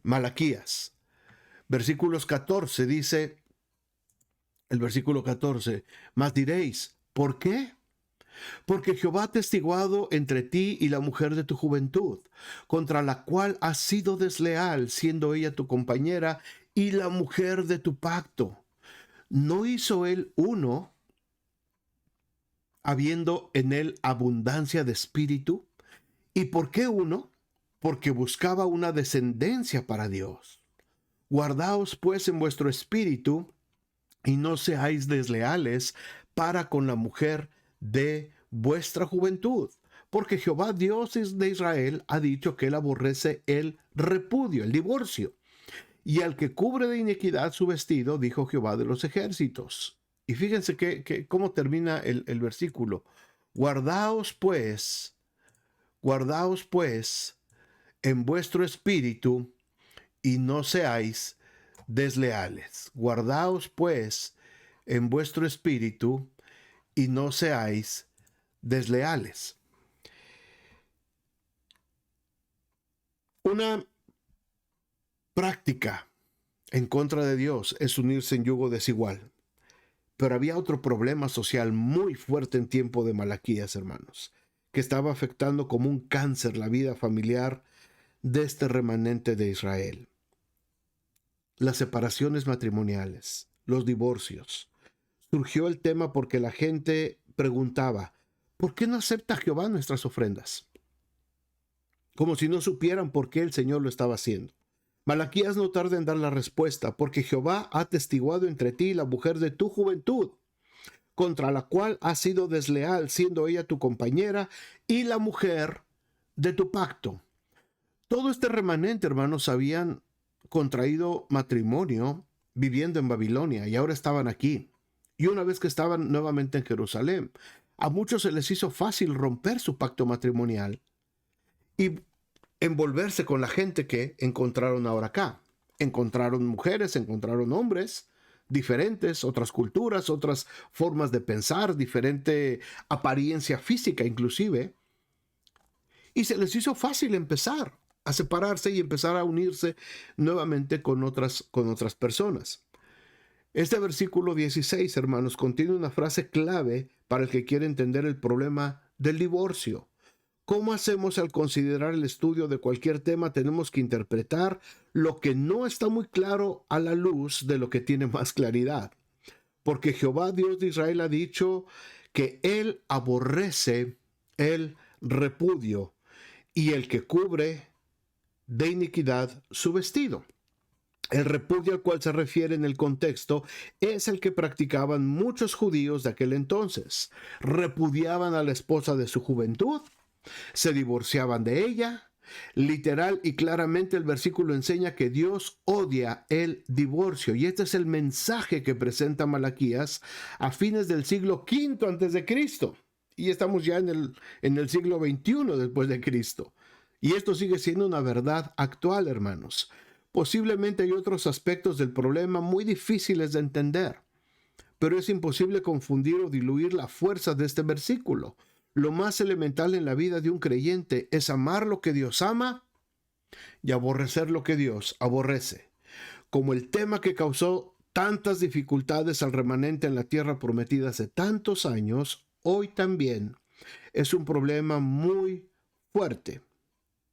Malaquías. Versículos 14 dice, el versículo 14, mas diréis, ¿por qué? Porque Jehová ha testiguado entre ti y la mujer de tu juventud, contra la cual has sido desleal, siendo ella tu compañera y la mujer de tu pacto. ¿No hizo él uno, habiendo en él abundancia de espíritu? ¿Y por qué uno? Porque buscaba una descendencia para Dios. Guardaos pues en vuestro espíritu, y no seáis desleales para con la mujer de vuestra juventud, porque Jehová Dios de Israel ha dicho que él aborrece el repudio, el divorcio, y al que cubre de iniquidad su vestido, dijo Jehová de los ejércitos. Y fíjense cómo termina el versículo. Guardaos pues en vuestro espíritu y no seáis desleales. Guardaos pues en vuestro espíritu y no seáis desleales. Una práctica en contra de Dios es unirse en yugo desigual. Pero había otro problema social muy fuerte en tiempo de Malaquías, hermanos, que estaba afectando como un cáncer la vida familiar de este remanente de Israel. Las separaciones matrimoniales, los divorcios. Surgió el tema porque la gente preguntaba, ¿por qué no acepta Jehová nuestras ofrendas? Como si no supieran por qué el Señor lo estaba haciendo. Malaquías no tarda en dar la respuesta, porque Jehová ha testiguado entre ti y la mujer de tu juventud, contra la cual has sido desleal, siendo ella tu compañera y la mujer de tu pacto. Todo este remanente, hermanos, habían contraído matrimonio viviendo en Babilonia y ahora estaban aquí. Y una vez que estaban nuevamente en Jerusalén, a muchos se les hizo fácil romper su pacto matrimonial y envolverse con la gente que encontraron ahora acá. Encontraron mujeres, encontraron hombres diferentes, otras culturas, otras formas de pensar, diferente apariencia física inclusive. Y se les hizo fácil empezar a separarse y empezar a unirse nuevamente con otras personas. Este versículo 16, hermanos, contiene una frase clave para el que quiere entender el problema del divorcio. ¿Cómo hacemos al considerar el estudio de cualquier tema? Tenemos que interpretar lo que no está muy claro a la luz de lo que tiene más claridad. Porque Jehová, Dios de Israel, ha dicho que él aborrece el repudio y el que cubre de iniquidad su vestido. El repudio al cual se refiere en el contexto es el que practicaban muchos judíos de aquel entonces. Repudiaban a la esposa de su juventud, se divorciaban de ella Literal y claramente el versículo enseña que Dios odia el divorcio. Y este es el mensaje que presenta Malaquías a fines del siglo V antes de Cristo. Y estamos ya en el siglo XXI después de Cristo. Y esto sigue siendo una verdad actual, hermanos. Posiblemente hay otros aspectos del problema muy difíciles de entender, pero es imposible confundir o diluir la fuerza de este versículo. Lo más elemental en la vida de un creyente es amar lo que Dios ama y aborrecer lo que Dios aborrece. Como el tema que causó tantas dificultades al remanente en la tierra prometida hace tantos años, hoy también es un problema muy fuerte,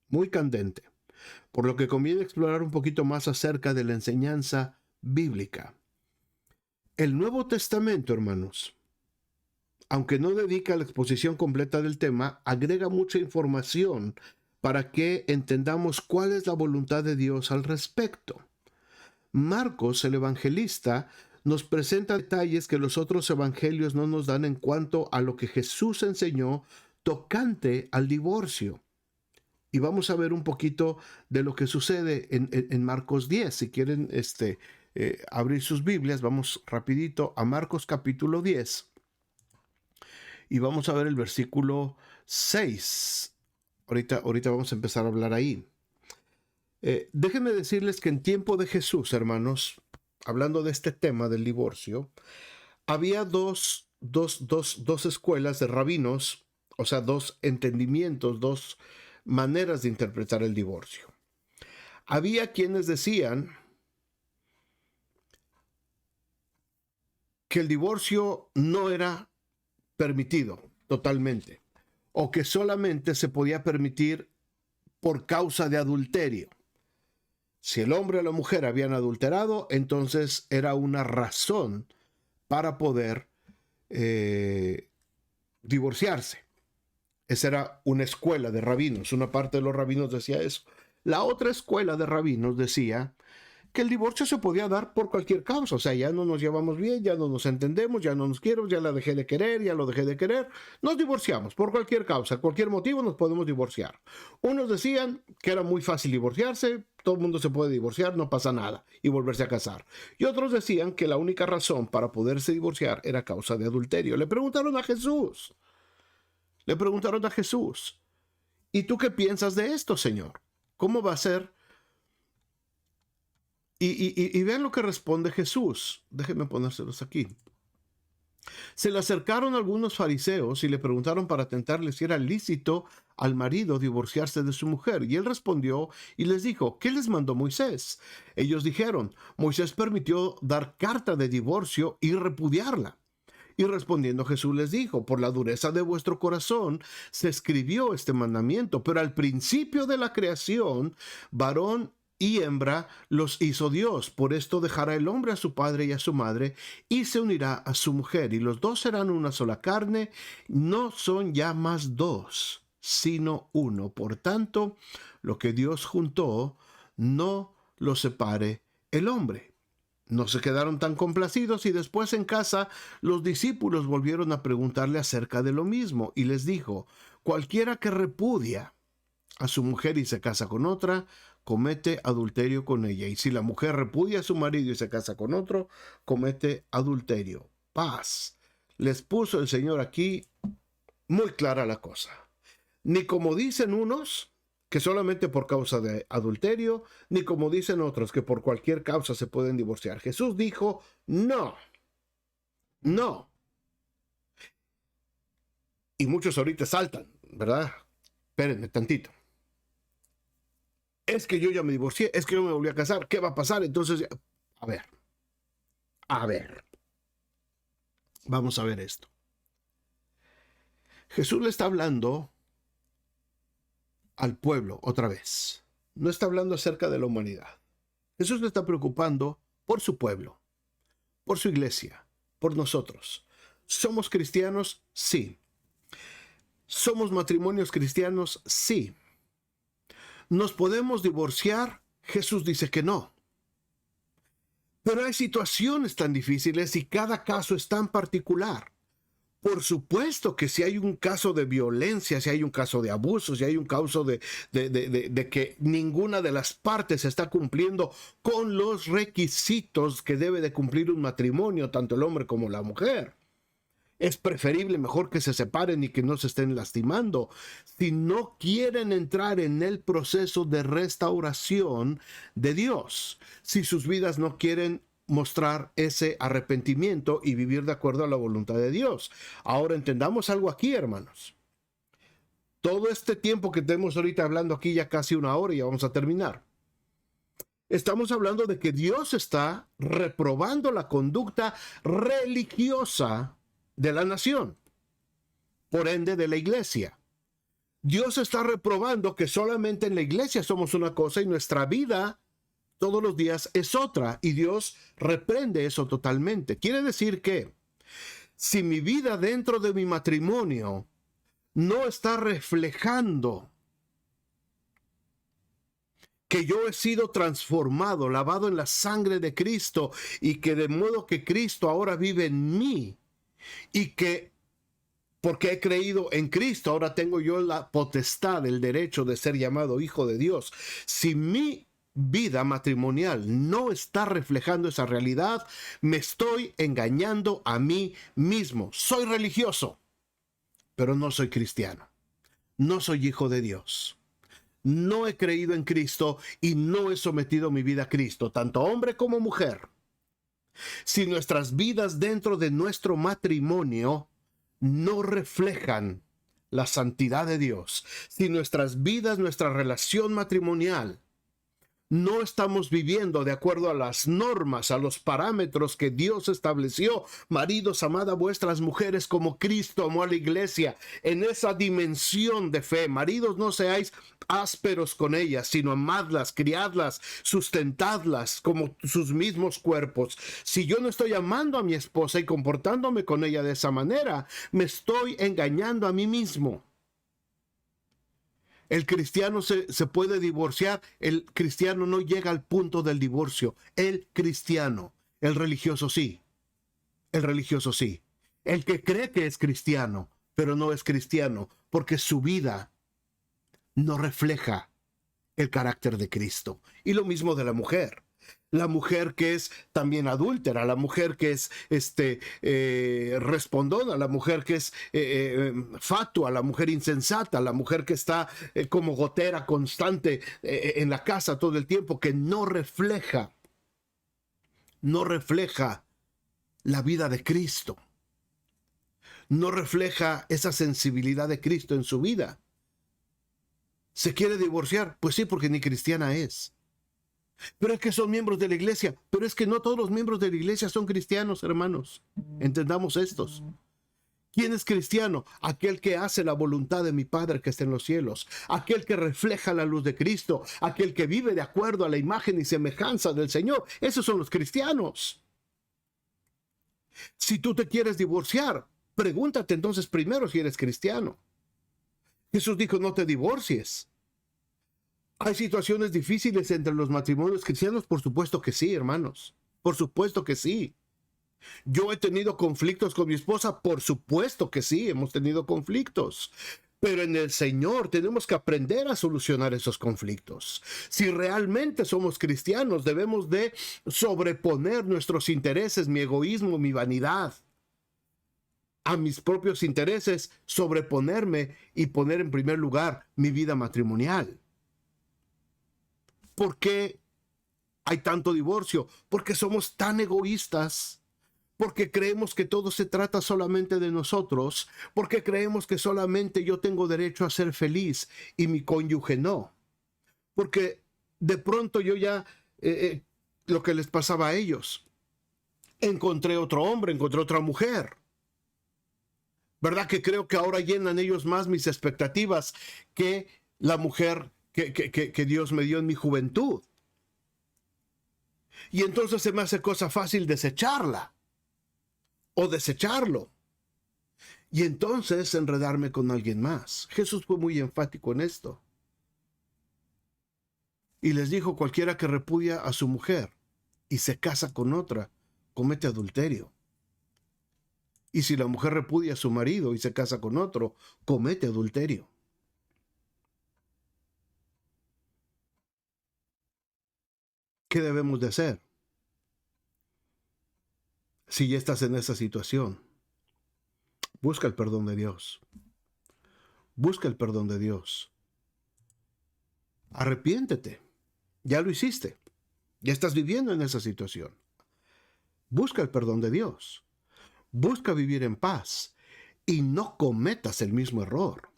muy candente, por lo que conviene explorar un poquito más acerca de la enseñanza bíblica. El Nuevo Testamento, hermanos, aunque no dedica la exposición completa del tema, agrega mucha información para que entendamos cuál es la voluntad de Dios al respecto. Marcos, el evangelista, nos presenta detalles que los otros evangelios no nos dan en cuanto a lo que Jesús enseñó tocante al divorcio. Y vamos a ver un poquito de lo que sucede en Marcos 10. Si quieren abrir sus Biblias, vamos rapidito a Marcos capítulo 10. Y vamos a ver el versículo 6. Ahorita vamos a empezar a hablar ahí. Déjenme decirles que en tiempo de Jesús, hermanos, hablando de este tema del divorcio, había dos escuelas de rabinos, o sea, dos entendimientos, dos maneras de interpretar el divorcio. Había quienes decían que el divorcio no era permitido totalmente, o que solamente se podía permitir por causa de adulterio. Si el hombre o la mujer habían adulterado, entonces era una razón para poder divorciarse. Esa era una escuela de rabinos. Una parte de los rabinos decía eso. La otra escuela de rabinos decía que el divorcio se podía dar por cualquier causa. O sea, ya no nos llevamos bien, ya no nos entendemos, ya no nos quiero, ya la dejé de querer, ya lo dejé de querer. Nos divorciamos por cualquier causa, cualquier motivo nos podemos divorciar. Unos decían que era muy fácil divorciarse, todo el mundo se puede divorciar, no pasa nada, y volverse a casar. Y otros decían que la única razón para poderse divorciar era causa de adulterio. Le preguntaron a Jesús, ¿y tú qué piensas de esto, Señor? ¿Cómo va a ser? Y vean lo que responde Jesús. Déjenme ponérselos aquí. Se le acercaron algunos fariseos y le preguntaron para tentarle si era lícito al marido divorciarse de su mujer. Y él respondió y les dijo, ¿qué les mandó Moisés? Ellos dijeron, Moisés permitió dar carta de divorcio y repudiarla. Y respondiendo Jesús les dijo, por la dureza de vuestro corazón se escribió este mandamiento, pero al principio de la creación, varón y hembra los hizo Dios. Por esto dejará el hombre a su padre y a su madre, y se unirá a su mujer, y los dos serán una sola carne. No son ya más dos, sino uno. Por tanto, lo que Dios juntó, no lo separe el hombre. No se quedaron tan complacidos y después en casa los discípulos volvieron a preguntarle acerca de lo mismo y les dijo, cualquiera que repudia a su mujer y se casa con otra, comete adulterio con ella. Y si la mujer repudia a su marido y se casa con otro, comete adulterio. Paz. Les puso el Señor aquí muy clara la cosa. Ni como dicen unos, que solamente por causa de adulterio, ni como dicen otros, que por cualquier causa se pueden divorciar. Jesús dijo, no. Y muchos ahorita saltan, ¿verdad? Espérenme tantito. Es que yo ya me divorcié, es que yo me volví a casar, ¿qué va a pasar? Entonces, a ver. Vamos a ver esto. Jesús le está hablando al pueblo otra vez. No está hablando acerca de la humanidad. Jesús le está preocupando por su pueblo, por su iglesia, por nosotros. ¿Somos cristianos? Sí. ¿Somos matrimonios cristianos? Sí. ¿Nos podemos divorciar? Jesús dice que no. Pero hay situaciones tan difíciles y cada caso es tan particular. Por supuesto que si hay un caso de violencia, si hay un caso de abuso, si hay un caso de que ninguna de las partes está cumpliendo con los requisitos que debe de cumplir un matrimonio, tanto el hombre como la mujer, es preferible mejor que se separen y que no se estén lastimando. Si no quieren entrar en el proceso de restauración de Dios, si sus vidas no quieren mostrar ese arrepentimiento y vivir de acuerdo a la voluntad de Dios. Ahora entendamos algo aquí, hermanos. Todo este tiempo que tenemos ahorita hablando aquí, ya casi una hora y ya vamos a terminar. Estamos hablando de que Dios está reprobando la conducta religiosa de la nación, por ende de la iglesia. Dios está reprobando que solamente en la iglesia somos una cosa y nuestra vida todos los días es otra, y Dios reprende eso totalmente. Quiere decir que si mi vida dentro de mi matrimonio no está reflejando que yo he sido transformado, lavado en la sangre de Cristo, y que de modo que Cristo ahora vive en mí, y que porque he creído en Cristo ahora tengo yo la potestad, el derecho de ser llamado hijo de Dios. Si mi vida matrimonial no está reflejando esa realidad, me estoy engañando a mí mismo. Soy religioso, pero no soy cristiano. No soy hijo de Dios. No he creído en Cristo y no he sometido mi vida a Cristo, tanto hombre como mujer. Si nuestras vidas dentro de nuestro matrimonio no reflejan la santidad de Dios, si nuestras vidas, nuestra relación matrimonial, no estamos viviendo de acuerdo a las normas, a los parámetros que Dios estableció. Maridos, amad a vuestras mujeres como Cristo amó a la iglesia, en esa dimensión de fe. Maridos, no seáis ásperos con ellas, sino amadlas, criadlas, sustentadlas como sus mismos cuerpos. Si yo no estoy amando a mi esposa y comportándome con ella de esa manera, me estoy engañando a mí mismo. El cristiano se puede divorciar, el cristiano no llega al punto del divorcio. El cristiano, el religioso sí, el religioso sí. El que cree que es cristiano, pero no es cristiano, porque su vida no refleja el carácter de Cristo. Y lo mismo de la mujer. La mujer que es también adúltera, la mujer que es respondona, la mujer que es fatua, la mujer insensata, la mujer que está como gotera constante en la casa todo el tiempo, que no refleja la vida de Cristo, no refleja esa sensibilidad de Cristo en su vida. ¿Se quiere divorciar? Pues sí, porque ni cristiana es. Pero es que son miembros de la iglesia. Pero es que no todos los miembros de la iglesia son cristianos, hermanos. Entendamos estos. ¿Quién es cristiano? Aquel que hace la voluntad de mi Padre que está en los cielos. Aquel que refleja la luz de Cristo. Aquel que vive de acuerdo a la imagen y semejanza del Señor. Esos son los cristianos. Si tú te quieres divorciar, pregúntate entonces primero si eres cristiano. Jesús dijo, no te divorcies. ¿Hay situaciones difíciles entre los matrimonios cristianos? Por supuesto que sí, hermanos. Por supuesto que sí. ¿Yo he tenido conflictos con mi esposa? Por supuesto que sí, hemos tenido conflictos. Pero en el Señor tenemos que aprender a solucionar esos conflictos. Si realmente somos cristianos, debemos de sobreponer nuestros intereses, mi egoísmo, mi vanidad, a mis propios intereses, sobreponerme y poner en primer lugar mi vida matrimonial. ¿Por qué hay tanto divorcio? Porque somos tan egoístas, porque creemos que todo se trata solamente de nosotros, porque creemos que solamente yo tengo derecho a ser feliz y mi cónyuge no. Porque de pronto yo ya, lo que les pasaba a ellos, encontré otro hombre, encontré otra mujer. ¿Verdad que creo que ahora llenan ellos más mis expectativas que la mujer que Dios me dio en mi juventud? Y entonces se me hace cosa fácil desecharla o desecharlo y entonces enredarme con alguien más. Jesús fue muy enfático en esto y les dijo, cualquiera que repudia a su mujer y se casa con otra comete adulterio. Y si la mujer repudia a su marido y se casa con otro, comete adulterio. ¿Qué debemos de hacer si ya estás en esa situación? Busca el perdón de Dios. Busca el perdón de Dios. Arrepiéntete. Ya lo hiciste. Ya estás viviendo en esa situación. Busca el perdón de Dios. Busca vivir en paz y no cometas el mismo error.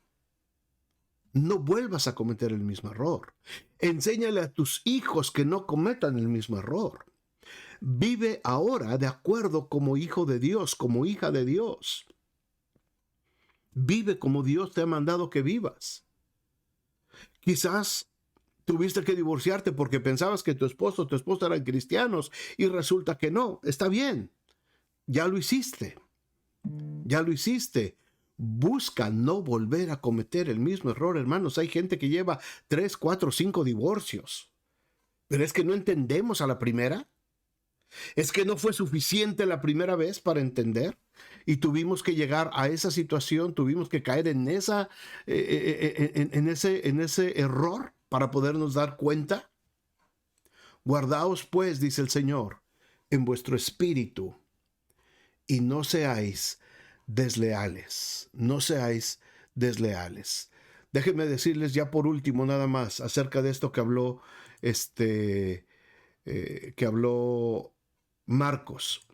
No vuelvas a cometer el mismo error. Enséñale a tus hijos que no cometan el mismo error. Vive ahora de acuerdo como hijo de Dios, como hija de Dios. Vive como Dios te ha mandado que vivas. Quizás tuviste que divorciarte porque pensabas que tu esposo o tu esposa eran cristianos y resulta que no. Está bien. Ya lo hiciste. Ya lo hiciste. Busca no volver a cometer el mismo error, hermanos. Hay gente que lleva 3, 4, 5 divorcios. Pero es que no entendemos a la primera. Es que no fue suficiente la primera vez para entender. Y tuvimos que llegar a esa situación, tuvimos que caer en ese error para podernos dar cuenta. Guardaos pues, dice el Señor, en vuestro espíritu y no seáis desleales. No seáis desleales. Déjenme decirles ya por último nada más acerca de esto que habló Marcos.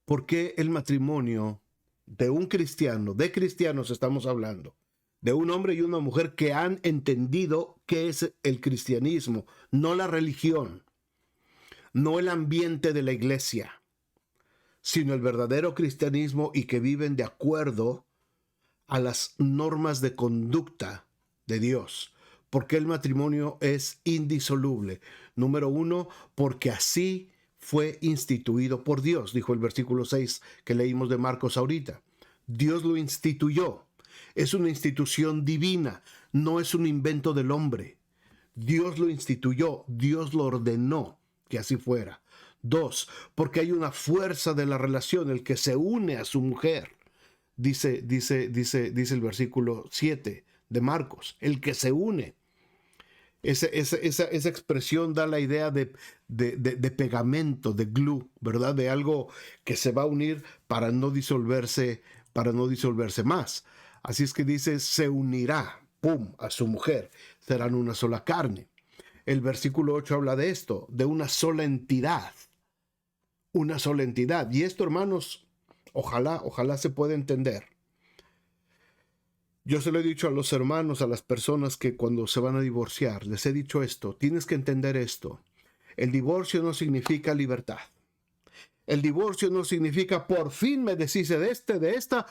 ¿Por qué el matrimonio de un cristiano, de cristianos estamos hablando, de un hombre y una mujer que han entendido qué es el cristianismo, no la religión, no el ambiente de la iglesia, sino el verdadero cristianismo y que viven de acuerdo a las normas de conducta de Dios? Porque el matrimonio es indisoluble. Número 1, porque así fue instituido por Dios, dijo el versículo 6 que leímos de Marcos ahorita. Dios lo instituyó. Es una institución divina, no es un invento del hombre. Dios lo instituyó, Dios lo ordenó que así fuera. 2, porque hay una fuerza de la relación, el que se une a su mujer. Dice el versículo 7 de Marcos, el que se une. Esa expresión da la idea de pegamento, de glue, ¿verdad? De algo que se va a unir para no disolverse más. Así es que dice, se unirá, ¡pum!, a su mujer. Serán una sola carne. El versículo 8 habla de esto, de una sola entidad. Una sola entidad. Y esto, hermanos, ojalá se pueda entender. Yo se lo he dicho a los hermanos, a las personas que cuando se van a divorciar, les he dicho esto, tienes que entender esto. El divorcio no significa libertad. El divorcio no significa por fin me deshice de esta,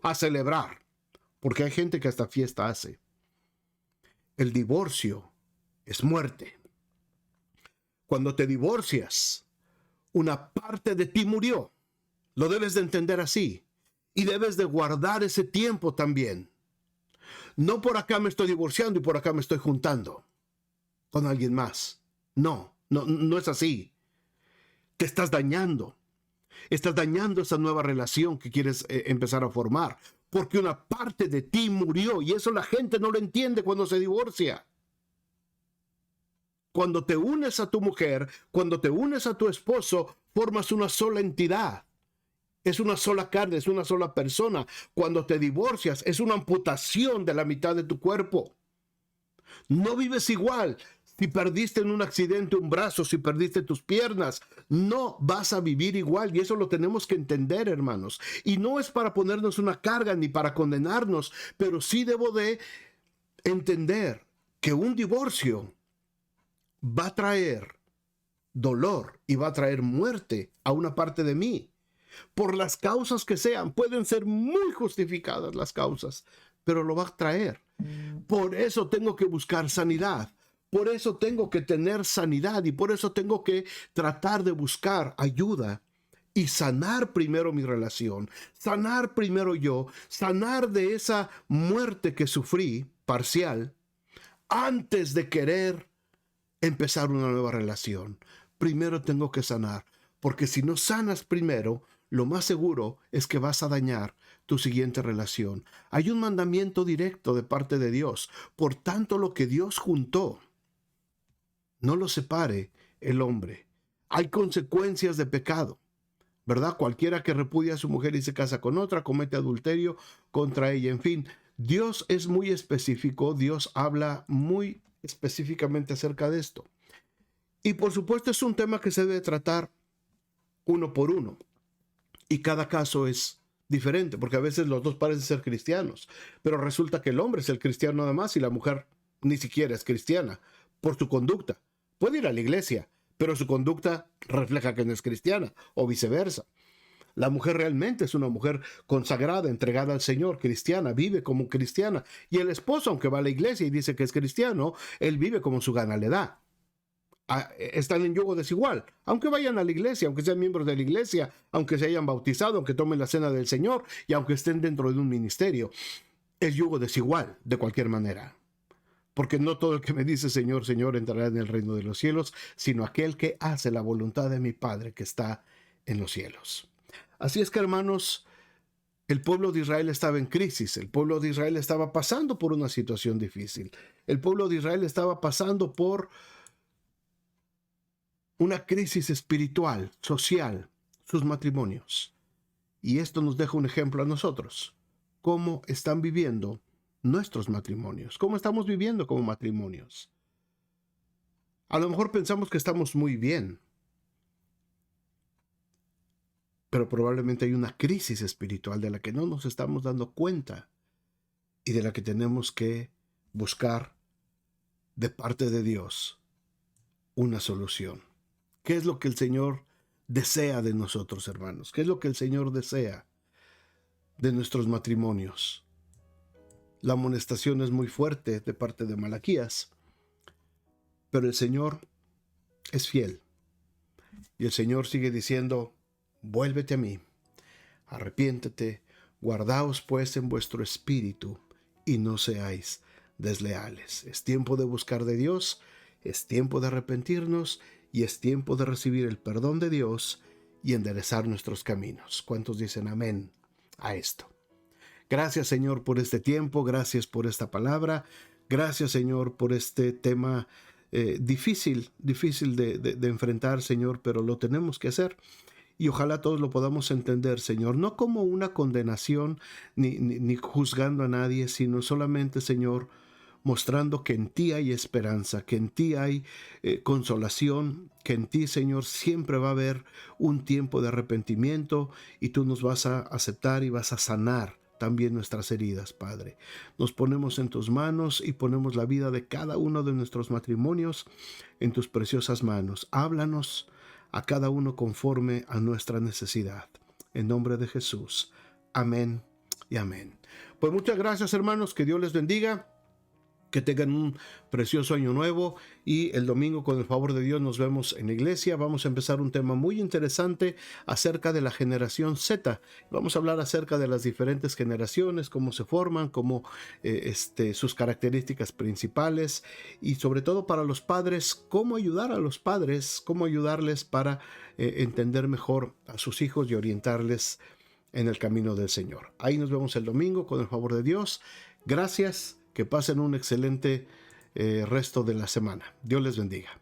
a celebrar. Porque hay gente que hasta fiesta hace. El divorcio es muerte. Cuando te divorcias, una parte de ti murió. Lo debes de entender así. Y debes de guardar ese tiempo también. No por acá me estoy divorciando y por acá me estoy juntando con alguien más. No es así. Te estás dañando. Estás dañando esa nueva relación que quieres empezar a formar. Porque una parte de ti murió y eso la gente no lo entiende cuando se divorcia. Cuando te unes a tu mujer, cuando te unes a tu esposo, formas una sola entidad. Es una sola carne, es una sola persona. Cuando te divorcias, es una amputación de la mitad de tu cuerpo. No vives igual. Si perdiste en un accidente un brazo, si perdiste tus piernas, no vas a vivir igual. Y eso lo tenemos que entender, hermanos. Y no es para ponernos una carga ni para condenarnos, pero sí debo de entender que un divorcio va a traer dolor y va a traer muerte a una parte de mí. Por las causas que sean, pueden ser muy justificadas las causas, pero lo va a traer. Por eso tengo que buscar sanidad, por eso tengo que tener sanidad y por eso tengo que tratar de buscar ayuda y sanar primero mi relación, sanar primero yo, sanar de esa muerte que sufrí parcial antes de querer empezar una nueva relación. Primero tengo que sanar, porque si no sanas primero, lo más seguro es que vas a dañar tu siguiente relación. Hay un mandamiento directo de parte de Dios. Por tanto, lo que Dios juntó, no lo separe el hombre. Hay consecuencias de pecado, ¿verdad? Cualquiera que repudia a su mujer y se casa con otra, comete adulterio contra ella. En fin, Dios es muy específico, Dios habla muy específicamente acerca de esto. Y por supuesto es un tema que se debe tratar uno por uno. Y cada caso es diferente, porque a veces los dos parecen ser cristianos, pero resulta que el hombre es el cristiano nada más y la mujer ni siquiera es cristiana por su conducta. Puede ir a la iglesia, pero su conducta refleja que no es cristiana, o viceversa. La mujer realmente es una mujer consagrada, entregada al Señor, cristiana, vive como cristiana. Y el esposo, aunque va a la iglesia y dice que es cristiano, él vive como su gana le da. Están en yugo desigual, aunque vayan a la iglesia, aunque sean miembros de la iglesia, aunque se hayan bautizado, aunque tomen la cena del Señor y aunque estén dentro de un ministerio. Es yugo desigual de cualquier manera. Porque no todo el que me dice Señor, Señor entrará en el reino de los cielos, sino aquel que hace la voluntad de mi Padre que está en los cielos. Así es que, hermanos, el pueblo de Israel estaba en crisis, el pueblo de Israel estaba pasando por una situación difícil, el pueblo de Israel estaba pasando por una crisis espiritual, social, sus matrimonios. Y esto nos deja un ejemplo a nosotros. ¿Cómo están viviendo nuestros matrimonios? ¿Cómo estamos viviendo como matrimonios? A lo mejor pensamos que estamos muy bien, pero probablemente hay una crisis espiritual de la que no nos estamos dando cuenta y de la que tenemos que buscar de parte de Dios una solución. ¿Qué es lo que el Señor desea de nosotros, hermanos? ¿Qué es lo que el Señor desea de nuestros matrimonios? La amonestación es muy fuerte de parte de Malaquías, pero el Señor es fiel. Y el Señor sigue diciendo, vuélvete a mí, arrepiéntete, guardaos pues en vuestro espíritu y no seáis desleales. Es tiempo de buscar de Dios, es tiempo de arrepentirnos y es tiempo de recibir el perdón de Dios y enderezar nuestros caminos. ¿Cuántos dicen amén a esto? Gracias, Señor, por este tiempo, gracias por esta palabra, gracias, Señor, por este tema difícil de enfrentar, Señor, pero lo tenemos que hacer. Y ojalá todos lo podamos entender, Señor, no como una condenación ni juzgando a nadie, sino solamente, Señor, mostrando que en ti hay esperanza, que en ti hay consolación, que en ti, Señor, siempre va a haber un tiempo de arrepentimiento y tú nos vas a aceptar y vas a sanar también nuestras heridas, Padre. Nos ponemos en tus manos y ponemos la vida de cada uno de nuestros matrimonios en tus preciosas manos. Háblanos a cada uno conforme a nuestra necesidad. En nombre de Jesús. Amén y amén. Pues muchas gracias, hermanos. Que Dios les bendiga. Que tengan un precioso año nuevo y el domingo, con el favor de Dios, nos vemos en la iglesia. Vamos a empezar un tema muy interesante acerca de la generación Z. Vamos a hablar acerca de las diferentes generaciones, cómo se forman, cómo sus características principales y sobre todo para los padres, cómo ayudar a los padres, cómo ayudarles para entender mejor a sus hijos y orientarles en el camino del Señor. Ahí nos vemos el domingo, con el favor de Dios. Gracias. Que pasen un excelente resto de la semana. Dios les bendiga.